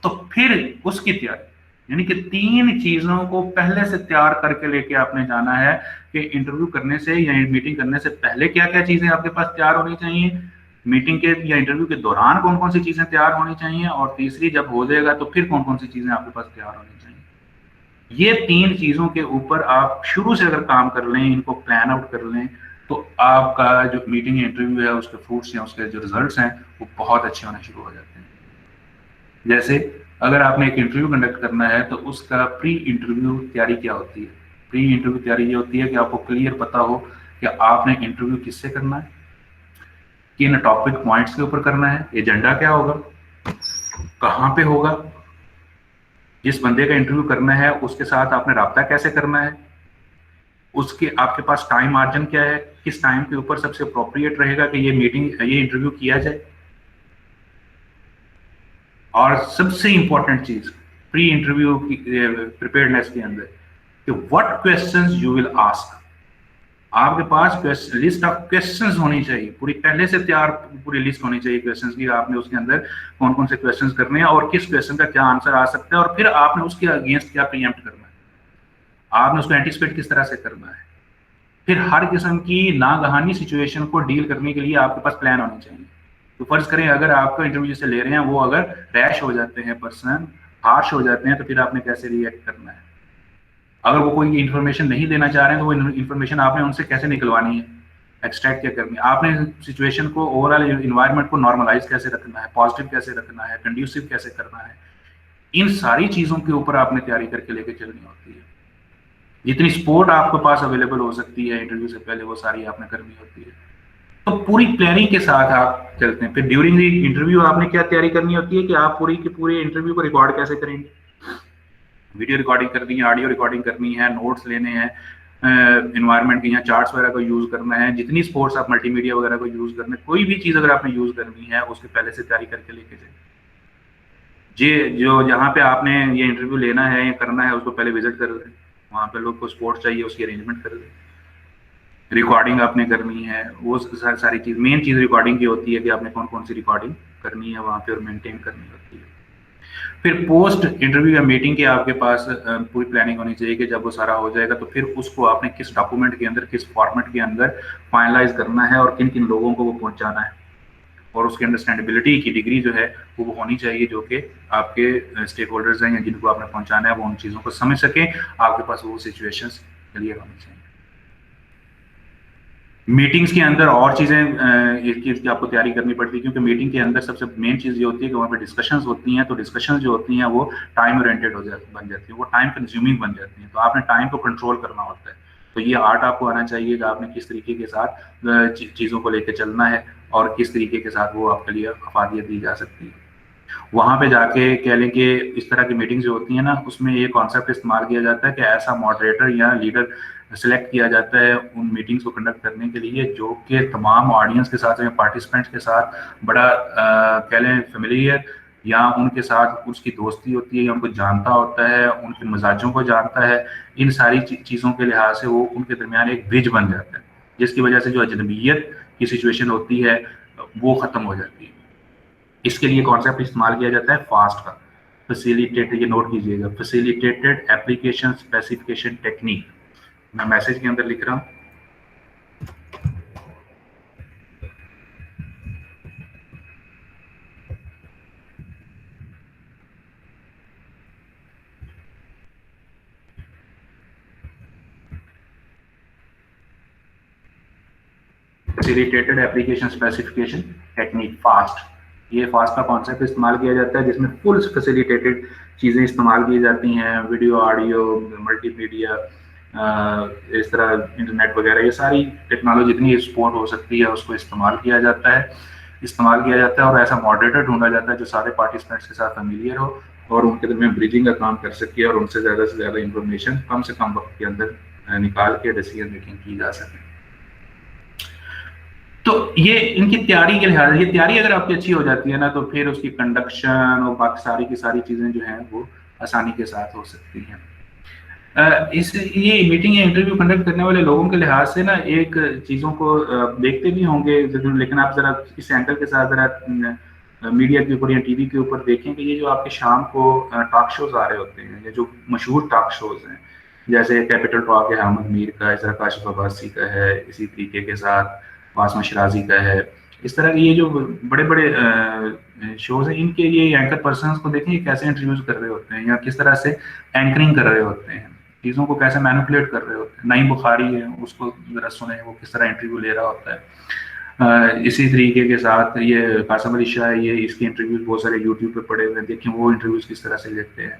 तो फिर उसकी तैयारी, यानी कि 3 चीजों को पहले से तैयार करके लेके आपने जाना है कि इंटरव्यू करने से या मीटिंग करने से पहले क्या क्या चीजें आपके पास तैयार होनी चाहिए, मीटिंग के या इंटरव्यू के दौरान कौन कौन सी चीजें तैयार होनी चाहिए, और तीसरी जब हो जाएगा तो फिर कौन कौन सी चीजें आपके पास तैयार होनी चाहिए। ये 3 चीजों के ऊपर आप शुरू से अगर काम कर लें, इनको प्लान आउट कर लें, तो आपका जो मीटिंग या इंटरव्यू है उसके फ्रूट्स या उसके जो रिजल्ट्स हैं वो बहुत अच्छे होने शुरू हो जाते हैं। जैसे अगर आपने एक इंटरव्यू कंडक्ट करना है तो उसका प्री इंटरव्यू तैयारी क्या होती है? प्री इंटरव्यू तैयारी ये होती है कि आपको क्लियर पता हो कि आपने इंटरव्यू किससे करना है, किन टॉपिक पॉइंट्स के ऊपर करना है, एजेंडा क्या होगा, कहाँ पे होगा, जिस बंदे का इंटरव्यू करना है उसके साथ आपने राब्ता कैसे करना है, उसके आपके पास टाइम मार्जिन क्या है, किस टाइम के ऊपर सबसे अप्रोप्रिएट रहेगा कि ये इंटरव्यू किया जाए। और सबसे इंपॉर्टेंट चीज प्री इंटरव्यू की प्रिपेयर्डनेस के अंदर कि what questions you will ask. आपके पास लिस्ट ऑफ क्वेश्चंस होनी चाहिए, पूरी पहले से तैयार पूरी लिस्ट होनी चाहिए क्वेश्चंस की। आपने उसके अंदर कौन कौन से क्वेश्चंस करने हैं और किस क्वेश्चन का क्या आंसर आ सकता है, और फिर आपने उसके अगेंस्ट क्या प्रीएम्प्ट करना है, आपने उसको एंटिसिपेट किस तरह से करना है। फिर हर किस्म की नागहानी सिचुएशन को डील करने के लिए आपके पास प्लान होने चाहिए। तो फर्ज करें अगर आपका इंटरव्यू जिससे ले रहे हैं वो अगर रैश हो जाते हैं, पर्सन हार्श हो जाते हैं, तो फिर आपने कैसे रिएक्ट करना है। अगर वो कोई इन्फॉर्मेशन नहीं देना चाह रहे हैं तो वो इन्फॉर्मेशन आपने उनसे कैसे निकलवानी है, एक्सट्रैक्ट क्या करनी है, आपने सिचुएशन को ओवरऑल इन्वायरमेंट को नॉर्मलाइज कैसे रखना है, पॉजिटिव कैसे रखना है, कंड्यूसिव कैसे करना है। इन सारी चीजों के ऊपर आपने तैयारी करके लेके चलनी होती है। जितनी सपोर्ट आपके पास अवेलेबल हो सकती है इंटरव्यू से पहले वो सारी आपने करनी होती है। तो पूरी प्लानिंग के साथ आप चलते हैं। फिर ड्यूरिंग द इंटरव्यू आपने क्या तैयारी करनी होती है कि आप पूरी की पूरी इंटरव्यू को रिकॉर्ड कैसे करेंगे। वीडियो रिकॉर्डिंग करनी है, ऑडियो रिकॉर्डिंग करनी है, नोट्स लेने हैं, एनवायरनमेंट के यहाँ चार्ट्स वगैरह को यूज करना है, जितनी स्पोर्ट्स आप मल्टीमीडिया वगैरह को यूज करना है, कोई भी चीज अगर आपने यूज करनी है उसके पहले से तैयारी करके लेके जाए। जो जहाँ पे आपने ये इंटरव्यू लेना है या करना है उसको पहले विजिट कर लें, वहाँ पे लोग को स्पोर्ट्स चाहिए उसकी अरेंजमेंट कर लें। रिकॉर्डिंग आपने करनी है, वो सारी चीज मेन चीज रिकॉर्डिंग की होती है कि आपने कौन कौन सी रिकॉर्डिंग करनी है वहाँ पे और मेंटेन करनी होती है। फिर पोस्ट इंटरव्यू या मीटिंग के आपके पास पूरी प्लानिंग होनी चाहिए कि जब वो सारा हो जाएगा तो फिर उसको आपने किस डॉक्यूमेंट के अंदर, किस फॉर्मेट के अंदर फाइनलाइज करना है और किन किन लोगों को वो पहुंचाना है, और उसकी अंडरस्टैंडेबिलिटी की डिग्री जो है वो होनी चाहिए, जो कि आपके स्टेक होल्डर्स हैं या जिनको आपने पहुंचाना है वो उन चीज़ों को समझ सकें। आपके पास वो सिचुएशंस क्लियर होनी चाहिए। मीटिंग्स के अंदर और चीज़ें एक चीज़ की आपको तैयारी करनी पड़ती है, क्योंकि मीटिंग के अंदर सबसे मेन चीज़ ये होती है कि वहाँ पे डिस्कशंस होती हैं। तो डिस्कशंस जो होती हैं वो टाइम ओरिएंटेड बन जाती है, वो टाइम कंज्यूमिंग बन जाती हैं। तो आपने टाइम को कंट्रोल करना होता है। तो ये आर्ट आपको आना चाहिए कि आपने किस तरीके के साथ चीज़ों को लेकर चलना है और किस तरीके के साथ वो आपके लिए अफादियत दी जा सकती है। वहाँ पे जाके कह लें कि इस तरह की मीटिंग्स जो होती हैं ना, उसमें ये कॉन्सेप्ट इस्तेमाल किया जाता है कि ऐसा मॉडरेटर या लीडर सिलेक्ट किया जाता है उन मीटिंग्स को कंडक्ट करने के लिए जो कि तमाम ऑडियंस के साथ या पार्टिसिपेंट्स के साथ बड़ा कह लें फेमिलियर, या उनके साथ उसकी दोस्ती होती है या उनको जानता होता है, उनके मिजाजों को जानता है। इन सारी चीज़ों के लिहाज से वो उनके दरमियान एक ब्रिज बन जाता है, जिसकी वजह से जो अजनबियत की सिचुएशन होती है वो ख़त्म हो जाती है। इसके लिए कॉन्सेप्ट इस्तेमाल किया जाता है फास्ट का, फैसिलिटेटेड, ये नोट कीजिएगा, फैसिलिटेटेड एप्लीकेशन स्पेसिफिकेशन टेक्निक। मैं मैसेज के अंदर लिख रहा हूँ। Facilitated application specification technique, fast. ये फास्ट का कॉन्सेप्ट इस्तेमाल किया जाता है जिसमें फुल फैसिलिटेटेड चीज़ें इस्तेमाल की जाती हैं, वीडियो, ऑडियो, मल्टीमीडिया, इस तरह इंटरनेट वगैरह, ये सारी टेक्नोलॉजी जितनी सपोर्ट हो सकती है उसको इस्तेमाल किया जाता है और ऐसा मॉडरेटर ढूंढा जाता है जो सारे पार्टिसिपेंट्स के साथ फेमिलियर हो और उनके दरमियान ब्रिजिंग का काम कर सके और उनसे ज़्यादा से ज़्यादा इंफॉर्मेशन कम से कम वक्त के अंदर निकाल के डिसीजन मेकिंग की जा सके। तो ये इनकी तैयारी के लिहाज, ये तैयारी अगर आपकी अच्छी हो जाती है ना तो फिर उसकी कंडक्शन और बाकी सारी की सारी चीज़ें जो हैं वो आसानी के साथ हो सकती हैं। ये मीटिंग या इंटरव्यू कंडक्ट करने वाले लोगों के लिहाज से ना एक चीज़ों को देखते भी होंगे, लेकिन आप ज़रा इस एंकर के साथ ज़रा मीडिया के ऊपर या टीवी के ऊपर देखें कि ये जो आपके शाम को टॉक शोज आ रहे होते हैं, ये जो मशहूर टॉक शोज हैं, जैसे कैपिटल टॉक है अहमद मीर का, इस तरह काशिफ अब्बासी का है, इसी तरीके के साथ वासमा शिराजी का है, इस तरह के ये जो बड़े बड़े शोज हैं, इनके ये एंकर पर्सन्स को देखें कैसे इंटरव्यूज कर रहे होते हैं या किस तरह से एंकरिंग कर रहे होते हैं, चीज़ों को कैसे मैनिपुलेट कर रहे होते हैं। नईम बुखारी है, उसको जरा सुने वो किस तरह इंटरव्यू ले रहा होता है। इसी तरीके के साथ ये कासिम अली शाह है, ये इसके इंटरव्यूज बहुत सारे यूट्यूब पे पड़े हुए हैं, देखें वो इंटरव्यूज किस तरह से लेते हैं।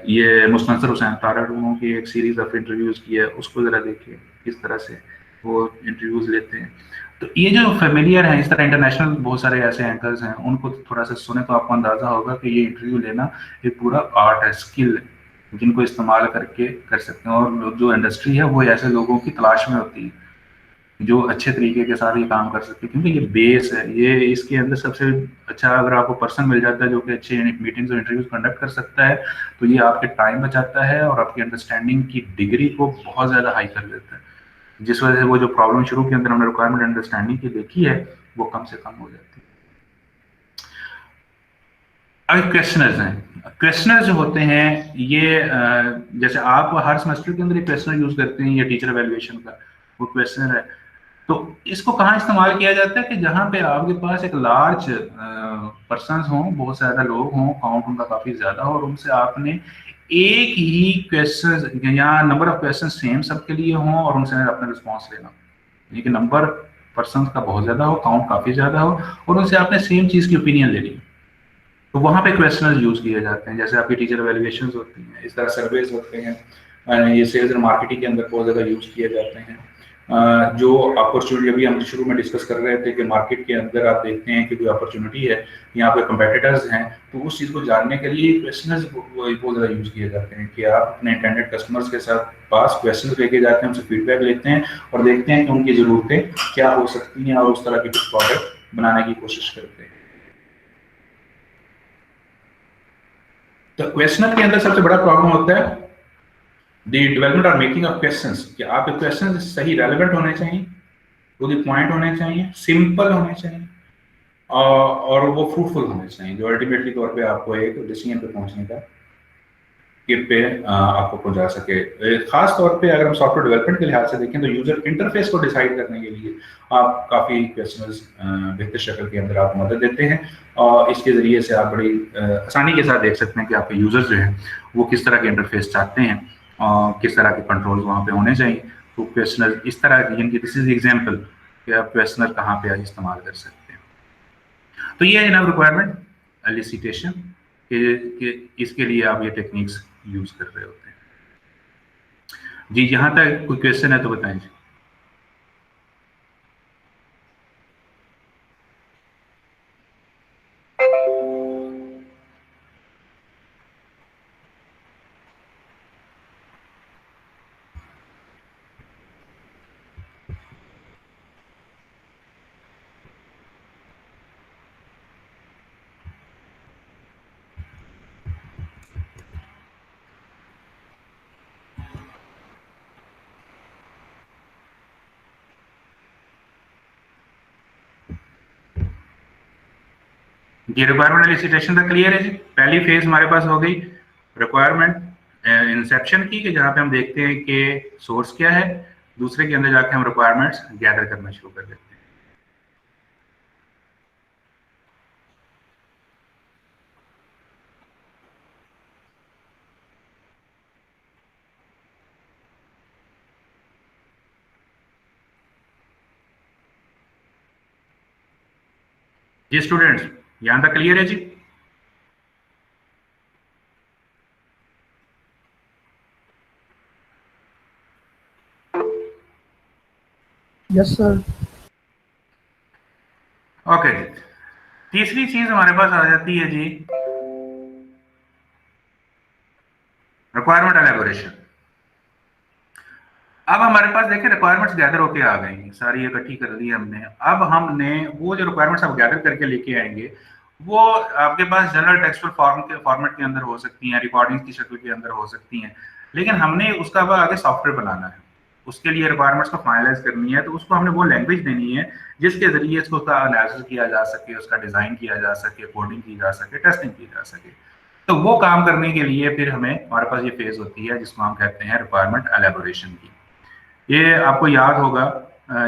ये मुस्तनसर हुसैन तारड़ की एक सीरीज ऑफ इंटरव्यूज की है, उसको ज़रा देखिए किस तरह से वो इंटरव्यूज लेते हैं। तो ये जो फेमिलियर हैं, इस तरह इंटरनेशनल बहुत सारे ऐसे एंकर्स हैं, उनको थोड़ा सा सुने तो आपको अंदाजा होगा कि ये इंटरव्यू लेना एक पूरा आर्ट है, स्किल है। जिनको इस्तेमाल करके कर सकते हैं। और जो इंडस्ट्री है वो ऐसे लोगों की तलाश में होती है जो अच्छे तरीके के साथ ये काम कर सकते हैं, क्योंकि ये बेस है, ये इसके अंदर सबसे अच्छा अगर आपको पर्सन मिल जाता है जो कि अच्छे मीटिंग्स और इंटरव्यूज कंडक्ट कर सकता है, तो ये आपके टाइम बचाता है और आपकी अंडरस्टैंडिंग की डिग्री को बहुत ज़्यादा हाई कर देता है, जिस वजह से वो जो प्रॉब्लम शुरू के अंदर हमने रिक्वायरमेंट अंडरस्टैंडिंग की देखी है वो कम से कम हो जाती है। अब क्वेश्चनर्स हैं, क्वेश्चनर जो होते हैं ये जैसे आप हर सेमेस्टर के अंदर एक क्वेश्चनर यूज करते हैं, ये टीचर एवेल्युएशन का वो क्वेश्चनर है, तो इसको कहाँ इस्तेमाल किया जाता है कि जहाँ पे आपके पास एक लार्ज पर्सन हों, बहुत ज़्यादा लोग हों, काउंट उनका काफ़ी ज़्यादा हो और उनसे आपने एक ही क्वेश्चन या नंबर ऑफ क्वेश्चन सेम सबके लिए हों और उनसे अपना रिस्पॉन्स लेना, यानी कि नंबर पर्सन का बहुत ज़्यादा हो, काउंट काफ़ी ज़्यादा हो और उनसे आपने सेम चीज़ की ओपिनियन ले ली, तो वहाँ पे क्वेश्चनर्स यूज किए जाते हैं। जैसे आपकी टीचर एवेल्युएशंस होती हैं, इस तरह सर्वेज होते हैं, ये सेल्स और मार्केटिंग के अंदर बहुत ज़्यादा यूज किए जाते हैं। जो अपॉर्चुनिटी अभी हम शुरू में डिस्कस कर रहे थे कि मार्केट के अंदर आप देखते हैं कि कोई अपॉर्चुनिटी है, यहाँ पे कंपेटिटर्स हैं, तो उस चीज़ को जानने के लिए क्वेश्चनर्स बहुत ज़्यादा यूज किए जाते हैं कि आप अपने इंटेंडेड कस्टमर्स के साथ पास क्वेश्चन लेके जाते हैं, उनसे फीडबैक लेते हैं और देखते हैं कि उनकी ज़रूरतें क्या हो सकती हैं और उस तरह की प्रोडक्ट बनाने की कोशिश करते हैं। तो क्वेश्चनर के अंदर सबसे बड़ा प्रॉब्लम होता है द डेवलपमेंट और मेकिंग ऑफ क्वेश्चंस, कि आपके क्वेश्चन सही रेलेवेंट होने चाहिए, टू द पॉइंट होने चाहिए, सिंपल होने चाहिए और वो फ्रूटफुल होने चाहिए, जो अल्टीमेटली तौर पे आपको एक डिसीजन पे पहुंचने का पे आपको पहुंचा सके। खास तौर पे अगर हम सॉफ्टवेयर डेवलपमेंट के लिहाज से देखें तो यूजर इंटरफेस को डिसाइड करने के लिए आप काफ़ी क्वेश्चंस बेहतर शक्ल के अंदर आपको मदद देते हैं और इसके ज़रिए से आप बड़ी आसानी के साथ देख सकते हैं कि आपके यूजर्स जो हैं वो किस तरह के इंटरफेस चाहते हैं और किस तरह के कंट्रोल्स वहाँ पे होने चाहिए। तो क्वेश्चनर इस तरह की, यानी कि दिस इज एग्जाम्पल कि आप क्वेश्चनर कहाँ पे आज इस्तेमाल कर सकते हैं। तो ये है ना रिक्वायरमेंट एलिसिटेशन कि इसके लिए आप ये टेक्निक्स यूज कर रहे होते हैं। जी, यहाँ तक कोई क्वेश्चन है तो बताएं जी। ये रिक्वायरमेंट एलिसिटेशन तक क्लियर है जी। पहली फेज हमारे पास हो गई रिक्वायरमेंट इंसेप्शन की, कि जहाँ पे हम देखते हैं कि सोर्स क्या है, दूसरे के अंदर जाके हम रिक्वायरमेंट्स गैदर करना शुरू कर देते हैं। जी स्टूडेंट्स, यहां तक क्लियर है जी? Yes sir. ओके जी, तीसरी चीज हमारे पास आ जाती है जी रिक्वायरमेंट एलेबोरेशन। अब हमारे पास देखिए रिक्वायरमेंट्स गैदर होके आ गई, सारी इकट्ठी कर ली हमने। अब हमने वो जो रिक्वायरमेंट्स आप गैदर करके लेके आएंगे वो आपके पास जनरल टेक्सचुअल फॉर्मेट के अंदर हो सकती हैं, रिकॉर्डिंग की शक्ल के अंदर हो सकती हैं, लेकिन हमने उसका अब आगे सॉफ्टवेयर बनाना है, उसके लिए रिक्वायरमेंट्स को फाइनलाइज करनी है, तो उसको हमने वो लैंग्वेज देनी है जिसके जरिए इसको उसका एनालिसिस किया जा सके, उसका डिजाइन किया जा सके, कोडिंग की जा सके, टेस्टिंग की जा सके। तो वो काम करने के लिए फिर हमें हमारे पास ये फेज होती है जिसको हम कहते हैं रिक्वायरमेंट एलेबोरेशन की। ये आपको याद होगा,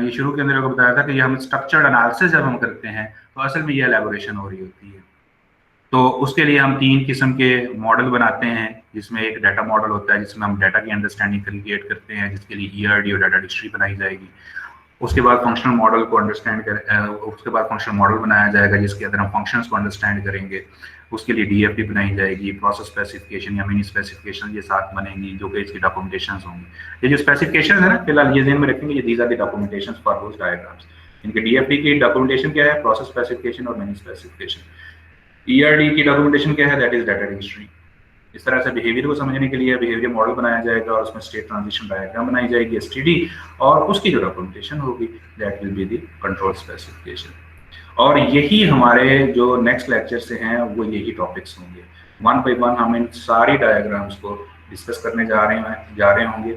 ये शुरू के अंदर आपको बताया था कि ये हम स्ट्रक्चर्ड एनालिसिस जब हम करते हैं तो असल में ये एलेबोरेशन हो रही होती है। तो उसके लिए हम 3 किस्म के मॉडल बनाते हैं, जिसमें एक डाटा मॉडल होता है जिसमें हम डाटा की अंडरस्टैंडिंग क्रिएट करते हैं, जिसके लिए ईआरडी और डाटा डिक्शनरी बनाई जाएगी। उसके बाद फंक्शनल मॉडल को उसके बाद फंक्शनल मॉडल बनाया जाएगा जिसके अंदर हम फंक्शंस को अंडरस्टैंड करेंगे। उसके लिए डीएफटी बनाई जाएगी, प्रोसेस स्पेसिफिकेशन या मिनी स्पेसिफिकेशन ये साथ बनेंगी जो कि इसकी डॉक्यूमेंटेशंस होंगी। ये जो स्पेसिफिकेशन है ना, फिलहाल ये ध्यान में रखेंगे, ये these are the documentations for those diagrams. इनके डीएफटी की डॉक्यूमेंटेशन क्या है, प्रोसेस स्पेसिफिकेशन और मिनी स्पेसिफिकेशन। ईआरडी की डॉक्यूमेंटेशन क्या है, दैट इज डाटा डिक्शनरी। इस तरह से बिहेवियर को समझने के लिए बिहेवियर मॉडल बनाया जाएगा और उसमें स्टेट ट्रांजिशन डायग्राम बनाई जाएगी एसटीडी, और उसकी जो डॉक्यूमेंटेशन होगी that will be the control specification. और यही हमारे जो नेक्स्ट लेक्चर से हैं वो यही टॉपिक्स होंगे। वन बाय वन हम इन सारी डायग्राम्स को डिस्कस करने जा रहे होंगे।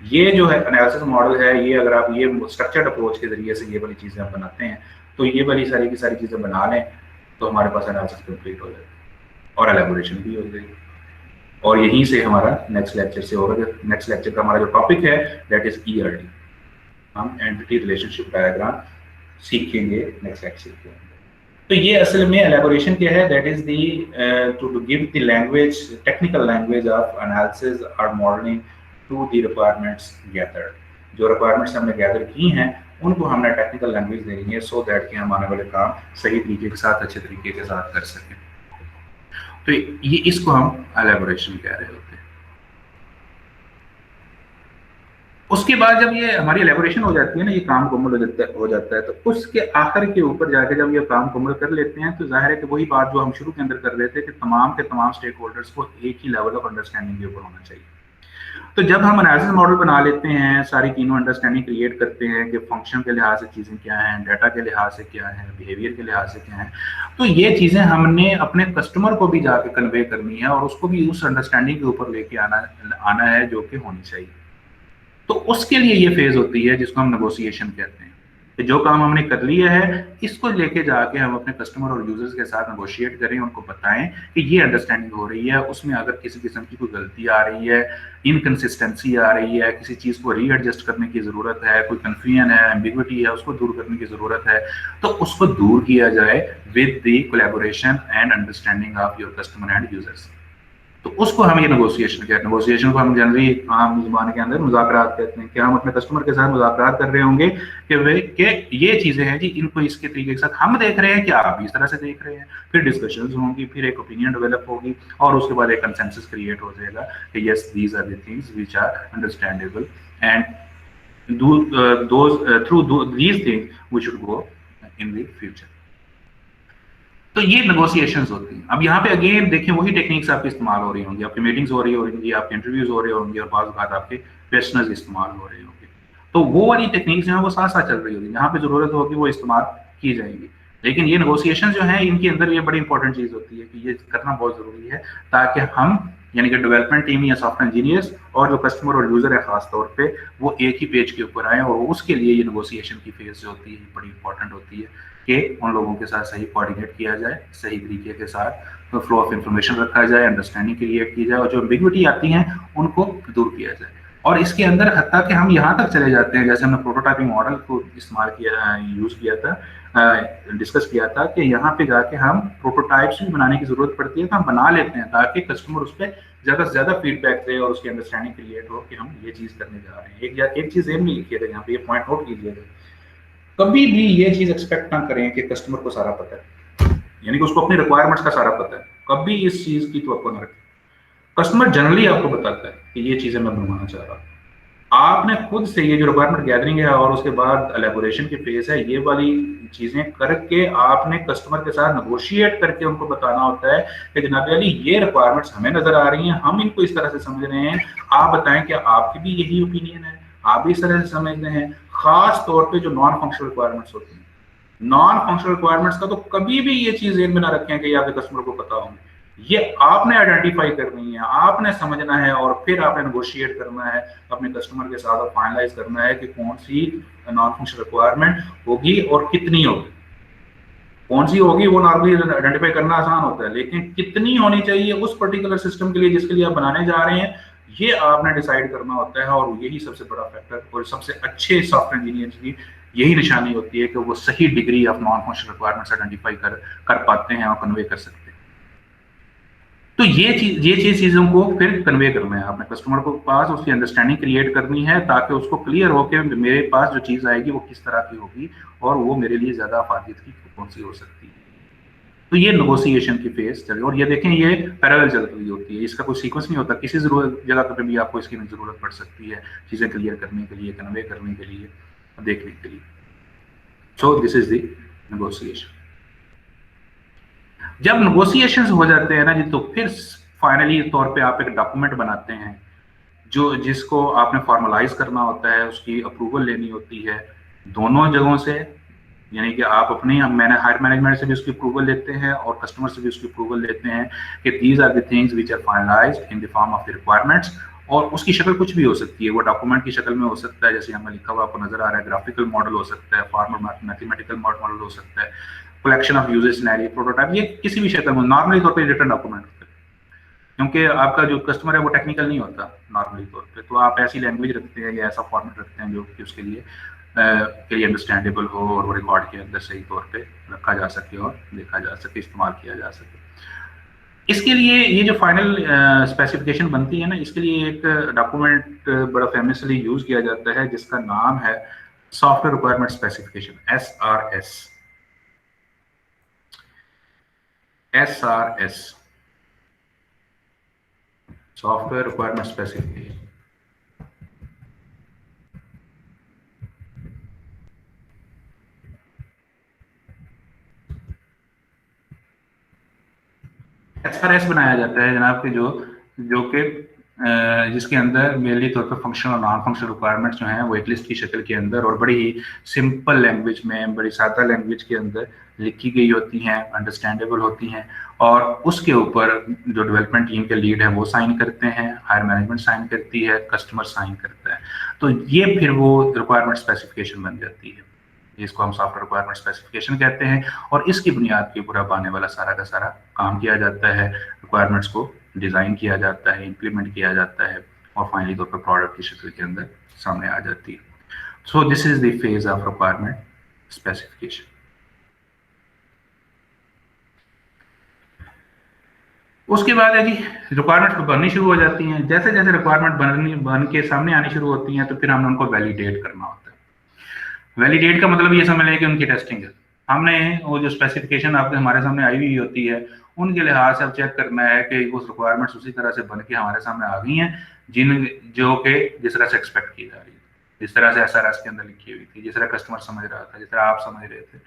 ये जो है एनालिसिस मॉडल है, ये अगर आप ये स्ट्रक्चर्ड अप्रोच के जरिए से ये वाली चीज़ें आप बनाते हैं तो ये वाली सारी की सारी चीज़ें बना लें तो हमारे पास एनालिसिस कंप्लीट हो जाएगी और एलेबोरेशन भी हो जाएगी। और यहीं से हमारा नेक्स्ट लेक्चर से होगा। नेक्स्ट लेक्चर का हमारा जो टॉपिक है दैट इज ERD। हम एंटिटी रिलेशनशिप डायग्राम सीखेंगे नेक्स्ट लेक्चर के अंदर। तो ये असल में एलेबोरेशन क्या है, that is the to give the language, technical language of analysis और modelling to the requirements gathered. जो रिक्वायरमेंट्स हमने गैदर की हैं उनको हमने टेक्निकल लैंग्वेज देनी है सो दैट कि हम आने वाले काम सही तरीके के साथ, अच्छे तरीके के साथ कर सकें। तो ये इसको हम एलेबोरेशन कह रहे होते हैं। उसके बाद जब ये हमारी एलेबोरेशन हो जाती है ना, ये काम मुकम्मल हो जाता है, तो उसके आखिर के ऊपर जाके जब ये काम मुकम्मल कर लेते हैं तो जाहिर है कि वही बात जो हम शुरू के अंदर कर रहे थे कि तमाम के तमाम स्टेक होल्डर्स को एक ही लेवल ऑफ अंडरस्टैंडिंग के ऊपर होना चाहिए। तो जब हम एनालिसिस मॉडल बना लेते हैं, सारी तीनों अंडरस्टैंडिंग क्रिएट करते हैं कि फंक्शन के लिहाज से चीज़ें क्या हैं, डाटा के लिहाज से क्या है, बिहेवियर के लिहाज से क्या है, तो ये चीज़ें हमने अपने कस्टमर को भी जाके कन्वे करनी है और उसको भी उस अंडरस्टैंडिंग के ऊपर लेके आना है जो कि होनी चाहिए। तो उसके लिए ये फेज होती है जिसको हम नेगोशिएशन कहते हैं कि जो काम हमने कर लिया है इसको लेके जाके हम अपने कस्टमर और यूजर्स के साथ नेगोशिएट करें, उनको बताएं कि ये अंडरस्टैंडिंग हो रही है, उसमें अगर किसी किस्म की कोई गलती आ रही है, इनकंसिस्टेंसी आ रही है, किसी चीज़ को रीएडजस्ट करने की ज़रूरत है, कोई कन्फ्यूजन है, एम्बिग्विटी है, उसको दूर करने की ज़रूरत है, तो उसको दूर किया जाए with the collaboration and understanding of your customer and users. तो उसको हम ये नेगोशिएशन कहते हैं। नेगोशिएशन को हम जनरली आम ज़ुबान के अंदर मुज़ाकरात कहते हैं कि हम अपने कस्टमर के साथ मुज़ाकरात कर रहे होंगे कि ये चीज़ें हैं जी, इनको इसके तरीके के साथ हम देख रहे हैं, क्या आप इस तरह से देख रहे हैं, फिर डिस्कशंस होंगी, फिर एक ओपिनियन डेवलप होगी और उसके बाद एक कंसेंसस क्रिएट हो जाएगा कि yes these are the things which are understandable and through these things we should go in the future. तो ये नेगोशिएशंस होती हैं। अब यहाँ पे अगेन देखिए वही टेक्निक्स आपकी इस्तेमाल हो रही होंगी, आपकी मीटिंग्स हो रही होंगी, आपके इंटरव्यूज हो रहे होंगे और बाज़ बात आपके क्वेश्चंस इस्तेमाल हो रहे होंगे। तो वो वाली टेक्निक्स जो है वो साथ साथ चल रही होगी, जहाँ पे ज़रूरत होगी वो इस्तेमाल की जाएंगी। लेकिन ये नेगोशिएशन जो है इनके अंदर ये बड़ी इंपॉर्टेंट चीज़ होती है कि ये करना बहुत ज़रूरी है ताकि हम यानी कि डेवलपमेंट टीम या सॉफ्टवेयर इंजीनियर्स और जो कस्टमर और यूज़र है ख़ास तौर पे वो एक ही पेज के ऊपर आए, और उसके लिए ये नेगोशिएशन की फेज जो होती है बड़ी इंपॉर्टेंट होती है कि उन लोगों के साथ सही कोऑर्डिनेट किया जाए, सही तरीके के साथ फ्लो ऑफ इंफॉर्मेशन रखा जाए, अंडरस्टैंडिंग क्रिएट की जाए और जो एम्बिग्विटी आती हैं उनको दूर किया जाए। और इसके अंदर हत्ता कि हम यहाँ तक चले जाते हैं, जैसे हमने प्रोटोटाइपिंग मॉडल को इस्तेमाल किया, यूज़ किया था, डिस्कस किया था कि यहाँ पे जाके हम प्रोटोटाइप्स भी बनाने की ज़रूरत पड़ती है, तो हम बना लेते हैं ताकि कस्टमर उस पर ज़्यादा से ज़्यादा फीडबैक दे और उसकी अंडरस्टैंडिंग क्रिएट हो कि हम ये चीज़ करने जा रहे हैं। एक चीज़ ये भी लिखिएगा यहाँ पे, ये पॉइंट नोट कीजिएगा, कभी भी ये चीज़ एक्सपेक्ट ना करें कि कस्टमर को सारा पता है, यानी कि उसको अपनी रिक्वायरमेंट्स का सारा पता है, कभी इस चीज़ की तो ना रखें। कस्टमर जनरली आपको बताता है कि ये चीज़ें मैं बनवाना चाह रहा हूँ, आपने खुद से ये जो रिक्वायरमेंट गैदरिंग है और उसके बाद एलेबोरेशन की फेज है, ये वाली चीज़ें करके आपने कस्टमर के साथ नेगोशिएट करके उनको बताना होता है कि जनाब अली ये रिक्वायरमेंट्स हमें नज़र आ रही हैं, हम इनको इस तरह से समझ रहे हैं, आप बताएं कि आपकी भी यही ओपिनियन है, आप भी इस तरह से समझते हैं। खास तौर पे जो नॉन फंक्शनल रिक्वायरमेंट्स होती हैं, नॉन फंक्शनल रिक्वायरमेंट्स का तो कभी भी ये चीज़ ध्यान में ना रखें कि आपके कस्टमर को पता होंगे, ये आपने आइडेंटिफाई करनी है, आपने समझना है और फिर आपने नेगोशिएट करना है अपने कस्टमर के साथ और फाइनलाइज करना है कि कौन सी नॉन फंक्शनल रिक्वायरमेंट होगी और कितनी होगी। कौन सी होगी वो नॉर्मली आइडेंटिफाई करना आसान होता है, लेकिन कितनी होनी चाहिए उस पर्टिकुलर सिस्टम के लिए जिसके लिए आप बनाने जा रहे हैं, ये आपने डिसाइड करना होता है। और यही सबसे बड़ा फैक्टर और सबसे अच्छे सॉफ्टवेयर इंजीनियर्स की यही निशानी होती है कि वो सही degree of non functional requirements identify कर पाते हैं और कन्वे कर सकते हैं। तो ये चीज़ों को फिर कन्वे करना है आपने कस्टमर को पास, उसकी अंडरस्टैंडिंग क्रिएट करनी है ताकि उसको क्लियर हो कि मेरे पास जो चीज़ आएगी वो किस तरह की होगी और वो मेरे लिए ज़्यादा अफादियत की कौन सी हो सकती है। तो ये नेगोशिएशन की फेज चले, और ये देखें ये पैरेलल चल रही होती है, इसका कोई सीक्वेंस नहीं होता, किसी जगह पर भी आपको इसकी ज़रूरत पड़ सकती है चीज़ें क्लियर करने के लिए, कन्वे करने के लिए, देखने के लिए। So this is the negotiation. जब नेगोशिएशंस हो जाते हैं ना जी, तो फिर फाइनली तौर पे आप एक डॉक्यूमेंट बनाते हैं जिसको आपने फॉर्मलाइज करना होता है, उसकी अप्रूवल लेनी होती है दोनों जगहों से, यानी कि आप अपने हायर मैनेजमेंट से भी उसकी अप्रूवल लेते हैं और कस्टमर से भी उसकी अप्रूवल लेते हैं कि these are the things which are finalised in the form of the requirements. और उसकी शक्ल कुछ भी हो सकती है, वो डॉक्यूमेंट की शक्ल में हो सकता है, जैसे हमें लिखा हुआ आपको नजर आ रहा है, ग्राफिकल मॉडल हो सकता है, फॉर्मल मैथमेटिकल मॉडल हो सकता है, collection of user scenario, prototype, ये किसी भी शक्ल में नॉर्मली तौर पर रिटर्न डॉक्यूमेंट होता है, क्योंकि आपका जो कस्टमर है वो टेक्निकल नहीं होता नॉर्मली तौर पे, तो आप ऐसी लैंग्वेज रखते हैं या ऐसा फॉर्मेट रखते हैं जो कि उसके लिए अंडरस्टैंडेबल हो और वो रिकॉर्ड के अंदर सही तौर पे रखा जा सके और देखा जा सके, इस्तेमाल किया जा सके। इसके लिए ये जो फाइनल स्पेसिफिकेशन बनती है ना, इसके लिए एक डॉक्यूमेंट बड़ा फेमसली यूज किया जाता है जिसका नाम है software requirement specification, SRS, software requirement specification. SRS बनाया जाता है जनाब के जो कि जिसके अंदर मेनली तौर पर फंक्शनल और नॉन फंक्शनल रिक्वायरमेंट्स जो हैं वो एक लिस्ट की शक्ल के अंदर और बड़ी ही सिंपल लैंग्वेज में, बड़ी सादा लैंग्वेज के अंदर लिखी गई होती हैं, अंडरस्टैंडेबल होती हैं, और उसके ऊपर जो डेवलपमेंट टीम के लीड है वो साइन करते हैं, हायर मैनेजमेंट साइन करती है, कस्टमर साइन करता है, तो ये फिर वो रिक्वायरमेंट स्पेसिफिकेशन बन जाती है, जिसको हम सॉफ्टवेयर रिक्वायरमेंट स्पेसिफिकेशन कहते हैं। और इसकी बुनियाद के ऊपर अब आने वाला सारा का सारा काम किया जाता है, रिक्वायरमेंट्स को डिज़ाइन किया जाता है, इम्प्लीमेंट किया जाता है और फाइनली तौर पर प्रोडक्ट की शक्ल के अंदर सामने आ जाती है। So this is the phase of requirement specification. उसके बाद है जी रिक्वायरमेंट्स बननी शुरू हो जाती हैं। जैसे जैसे रिक्वायरमेंट बन के सामने आनी शुरू होती हैं तो फिर हमने उनको वैलिडेट करना होता है। वैलिडेट का मतलब ये समझ लें कि उनकी टेस्टिंग है। हमने वो जो स्पेसिफिकेशन आपके हमारे सामने आई हुई होती है उनके लिहाज से अब चेक करना है कि वो रिक्वायरमेंट्स उसी तरह से बन के हमारे सामने आ गई हैं जो कि जिस तरह से एक्सपेक्ट की जा रही है, जिस तरह से SRS के अंदर लिखी हुई थी, जिस तरह कस्टमर समझ रहा था, जिस तरह आप समझ रहे थे।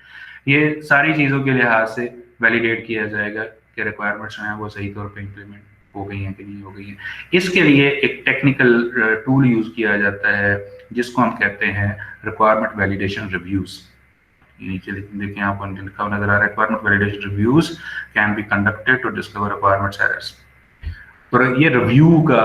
ये सारी चीज़ों के लिहाज से वैलिडेट किया जाएगा कि रिक्वायरमेंट्स हैं वो सही तौर पे इम्प्लीमेंट हो गई हैं कि नहीं हो गई हैं। इसके लिए एक टेक्निकल टूल यूज़ किया जाता है जिसको हम कहते हैं रिक्वायरमेंट वैलिडेशन रिव्यूज़। नीचे देखें आपको लिखा हुआ नजर आ रहा है, requirement validation reviews can be conducted to discover requirements errors. तो ये रिव्यू का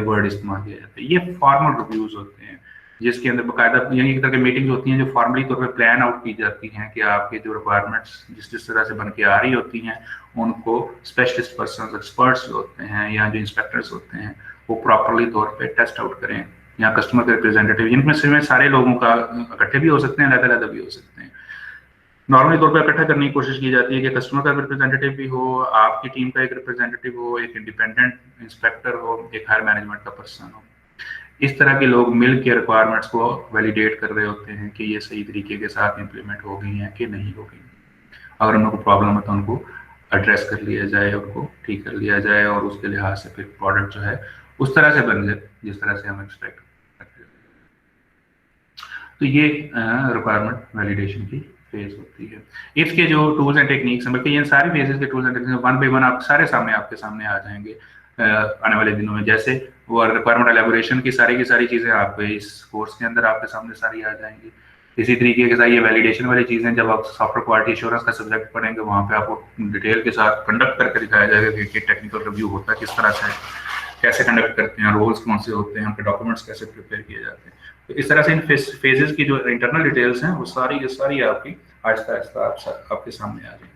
वर्ड इस्तेमाल किया जाता है। ये फॉर्मल रिव्यूज़ होते हैं जिसके अंदर बाकायदा यानी एक तरह की मीटिंग्स होती हैं जो फॉर्मली तौर पर प्लान आउट की जाती हैं कि आपके जो रिक्वायरमेंट्स जिस तरह से बन के आ रही होती हैं उनको स्पेशलिस्ट पर्सन, एक्सपर्ट्स जो होते हैं या जो इंस्पेक्टर्स होते हैं वो प्रॉपरली तौर पे टेस्ट आउट करें, या कस्टमर के रिप्रेजेंटेटिव, जिनमें से सारे लोगों का इकट्ठे भी हो सकते हैं, अलग-अलग भी हो सकते हैं। नॉर्मली तौर पर इकट्ठा करने की कोशिश की जाती है कि कस्टमर का रिप्रेजेंटेटिव भी हो, आपकी टीम का एक रिप्रेजेंटेटिव हो, एक इंडिपेंडेंट इंस्पेक्टर हो, एक हायर मैनेजमेंट का पर्सन हो। इस तरह के लोग मिल के रिक्वायरमेंट्स को वैलिडेट कर रहे होते हैं कि ये सही तरीके के साथ इम्प्लीमेंट हो गई हैं कि नहीं हो गई। अगर उनको प्रॉब्लम है तो उनको एड्रेस कर लिया जाए, उनको ठीक कर लिया जाए और उसके लिहाज से फिर प्रोडक्ट जो है उस तरह से बन जाए जिस तरह से हम एक्सपेक्ट करते हैं। तो ये रिक्वायरमेंट वैलिडेशन की फेज होती है। इसके जो टूल्स एंड टेक्निक्स हैं, बल्कि ये सारी फेजेस के tools and techniques one by one आप सारे आपके सामने आ जाएंगे आने वाले दिनों में। जैसे वो रिक्वायरमेंट एलेबोरेशन की सारी चीज़ें आपको इस कोर्स के अंदर आपके सामने सारी आ जाएंगी। इसी तरीके के साथ ये वैलिडेशन वाली चीज़ें जब आप सॉफ्टवेयर क्वालिटी एश्योरेंस का सब्जेक्ट पढ़ेंगे वहाँ पे आपको डिटेल के साथ कंडक्ट करके दिखाया जाएगा कि टेक्निकल रिव्यू होता है किस तरह से, कैसे कंडक्ट करते हैं, रोल्स कौन से होते हैं, उनके डॉक्यूमेंट्स कैसे प्रिपेयर किए जाते हैं। तो इस तरह से इन फेजेस की जो इंटरनल डिटेल्स हैं वो सारी आपकी आहिस्ता आहिस्ता आपके सामने आ जाएंगी।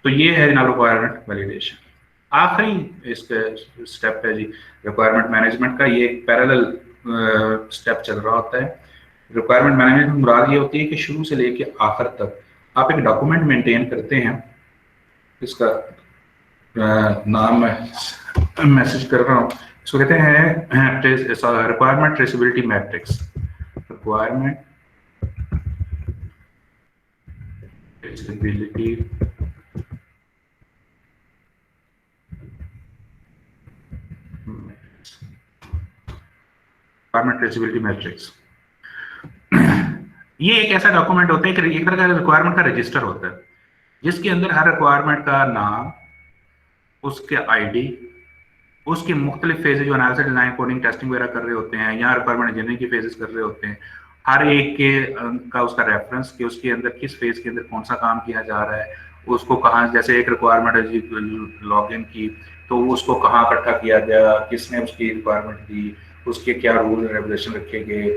तो ये है जनाब रिक्वायरमेंट वैलिडेशन। आखिरी इसका स्टेप है जी रिक्वायरमेंट मैनेजमेंट का। ये एक पैरेलल स्टेप चल रहा होता है। रिक्वायरमेंट मैनेजमेंट में मुराद ये होती है कि शुरू से लेके आखिर तक आप एक डॉक्यूमेंट मेंटेन करते हैं। इसका नाम मैं मैसेज कर रहा हूँ, इसको कहते हैं requirement traceability matrix. Requirement traceability matrix. ये एक ऐसा डॉक्यूमेंट होता है कि एक तरह का रिक्वायरमेंट का रजिस्टर होता है जिसके अंदर हर रिक्वायरमेंट का नाम, उसके आईडी उसके मुख्तलिफ फेजेज जो एनालिसिस, डिजाइन, कोडिंग, टेस्टिंग वगैरह कर रहे होते हैं, या रिक्वायरमेंट इंजीनियरिंग के फेजेस कर रहे होते हैं, हर एक के का उसका रेफरेंस कि उसके अंदर किस फेज के अंदर कौन सा काम किया जा रहा है, उसको कहाँ, जैसे एक रिक्वायरमेंट है जी लॉगिन की, तो उसको कहाँ इकट्ठा किया गया, किसने उसकी रिक्वायरमेंट दी, उसके क्या रूल रेगुलेशन रखे गए,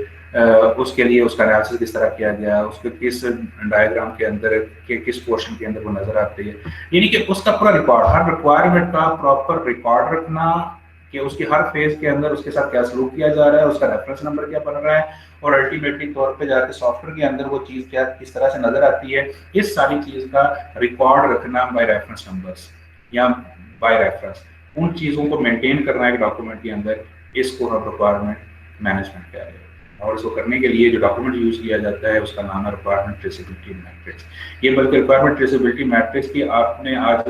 उसके लिए उसका एनालिसिस किस तरह किया गया, उसके किस डायग्राम के अंदर के किस पोर्शन के अंदर वो नजर आती है, यानी कि उसका पूरा रिकॉर्ड, हर रिक्वायरमेंट का प्रॉपर रिकॉर्ड रखना कि उसकी हर फेज के अंदर उसके साथ क्या सलूक किया जा रहा है, उसका रेफरेंस नंबर क्या बन रहा है, और अल्टीमेटली तौर पे जाके सॉफ्टवेयर के अंदर वो चीज क्या किस तरह से नजर आती है, इस सारी चीज का रिकॉर्ड रखना बाय रेफरेंस नंबर्स या बाय रेफरेंस, उन चीजों को मेंटेन करना एक डॉक्यूमेंट के अंदर, इसको हम रिक्वायरमेंट मैनेजमेंट कह रहे हैं। और इसको करने के लिए जो डॉक्यूमेंट यूज किया जाता है उसका नाम है रिक्वायरमेंट ट्रेसेबिलिटी मैट्रिक्स। ये बल्कि रिक्वायरमेंट ट्रेसेबिलिटी मैट्रिक्स की आपने आज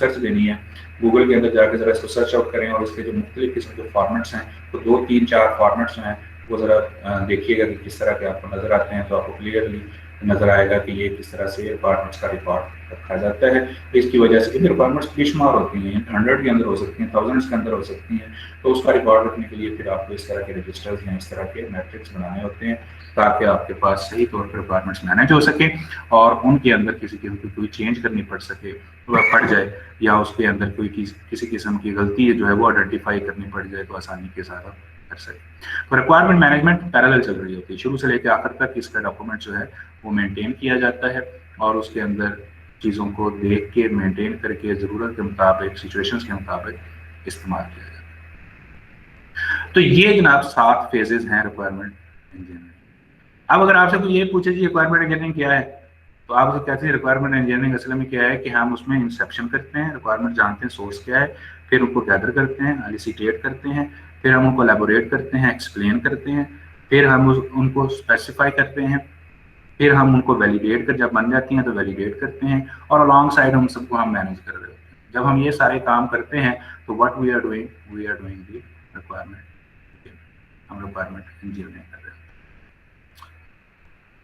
सर्च देनी है, गूगल के अंदर जाकर जरा इसको सर्च आउट करें और इसके जो मुख्तलिफ किस्म के फॉर्मेट्स हैं, तो 2, 3, 4 फॉर्मेट्स हैं, वो ज़रा देखिएगा कि किस तरह के आपको नज़र आते हैं, तो आपको क्लियरली नज़र आएगा कि ये किस तरह से रिक्वायरमेंट्स का रिकॉर्ड रखा जाता है। तो इसकी वजह से रिक्वायरमेंट्स बेशुमार होती हैं, 100 के अंदर हो सकती हैं, 1000 के अंदर हो सकती हैं, तो उसका रिकॉर्ड रखने के लिए फिर आपको इस तरह के रजिस्टर्स या इस तरह के मैट्रिक्स बनाने होते हैं, ताकि आपके पास सही तौर पर रिक्वायरमेंट्स मैनेज हो सके और उनके अंदर किसी किस्म की कोई चेंज करनी पड़ सके, वह पड़ जाए, या उसके अंदर कोई किसी किस्म की गलती जो है वो आइडेंटिफाई करनी पड़ जाए, तो आसानी के साथ कर सके। तो रिक्वायरमेंट मैनेजमेंट पैरेलल चल रही होती है, शुरू से लेकर आखिर तक इसका डॉक्यूमेंट जो है वो मेंटेन किया जाता है और उसके अंदर चीज़ों को देख के मेंटेन करके ज़रूरत के मुताबिक, सिचुएशंस के मुताबिक इस्तेमाल किया जाता है। तो ये जनाब 7 फेजेस हैं रिक्वायरमेंट इंजीनियरिंग। अब अगर आपसे कोई ये पूछे जी रिक्वायरमेंट इंजीनियरिंग क्या है, तो आप उसे कहते हैं रिक्वायरमेंट इंजीनियरिंग असल में क्या है कि हम उसमें इंसेप्शन करते हैं, रिक्वायरमेंट जानते हैं सोर्स क्या है, फिर उनको गैदर करते हैं, एलिसिटेट करते हैं, फिर हम उनको एलैबोरेट करते हैं, एक्सप्लेन करते हैं, फिर हम उनको स्पेसिफाई करते हैं, फिर हम उनको वैलिडेट कर, जब बन जाती हैं तो वैलिडेट करते हैं, और अलॉन्ग साइड हम सबको हम मैनेज कर रहे होते हैं। जब हम ये सारे काम करते हैं तो what we are doing the requirement, हम रिक्वायरमेंट इंजीनियरिंग कर रहे हैं।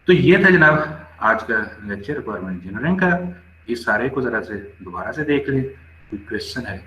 तो ये था जनाब आज का लेक्चर रिक्वायरमेंट इंजीनियरिंग का। इस सारे को जरा से दोबारा से देख लें, कोई क्वेश्चन है,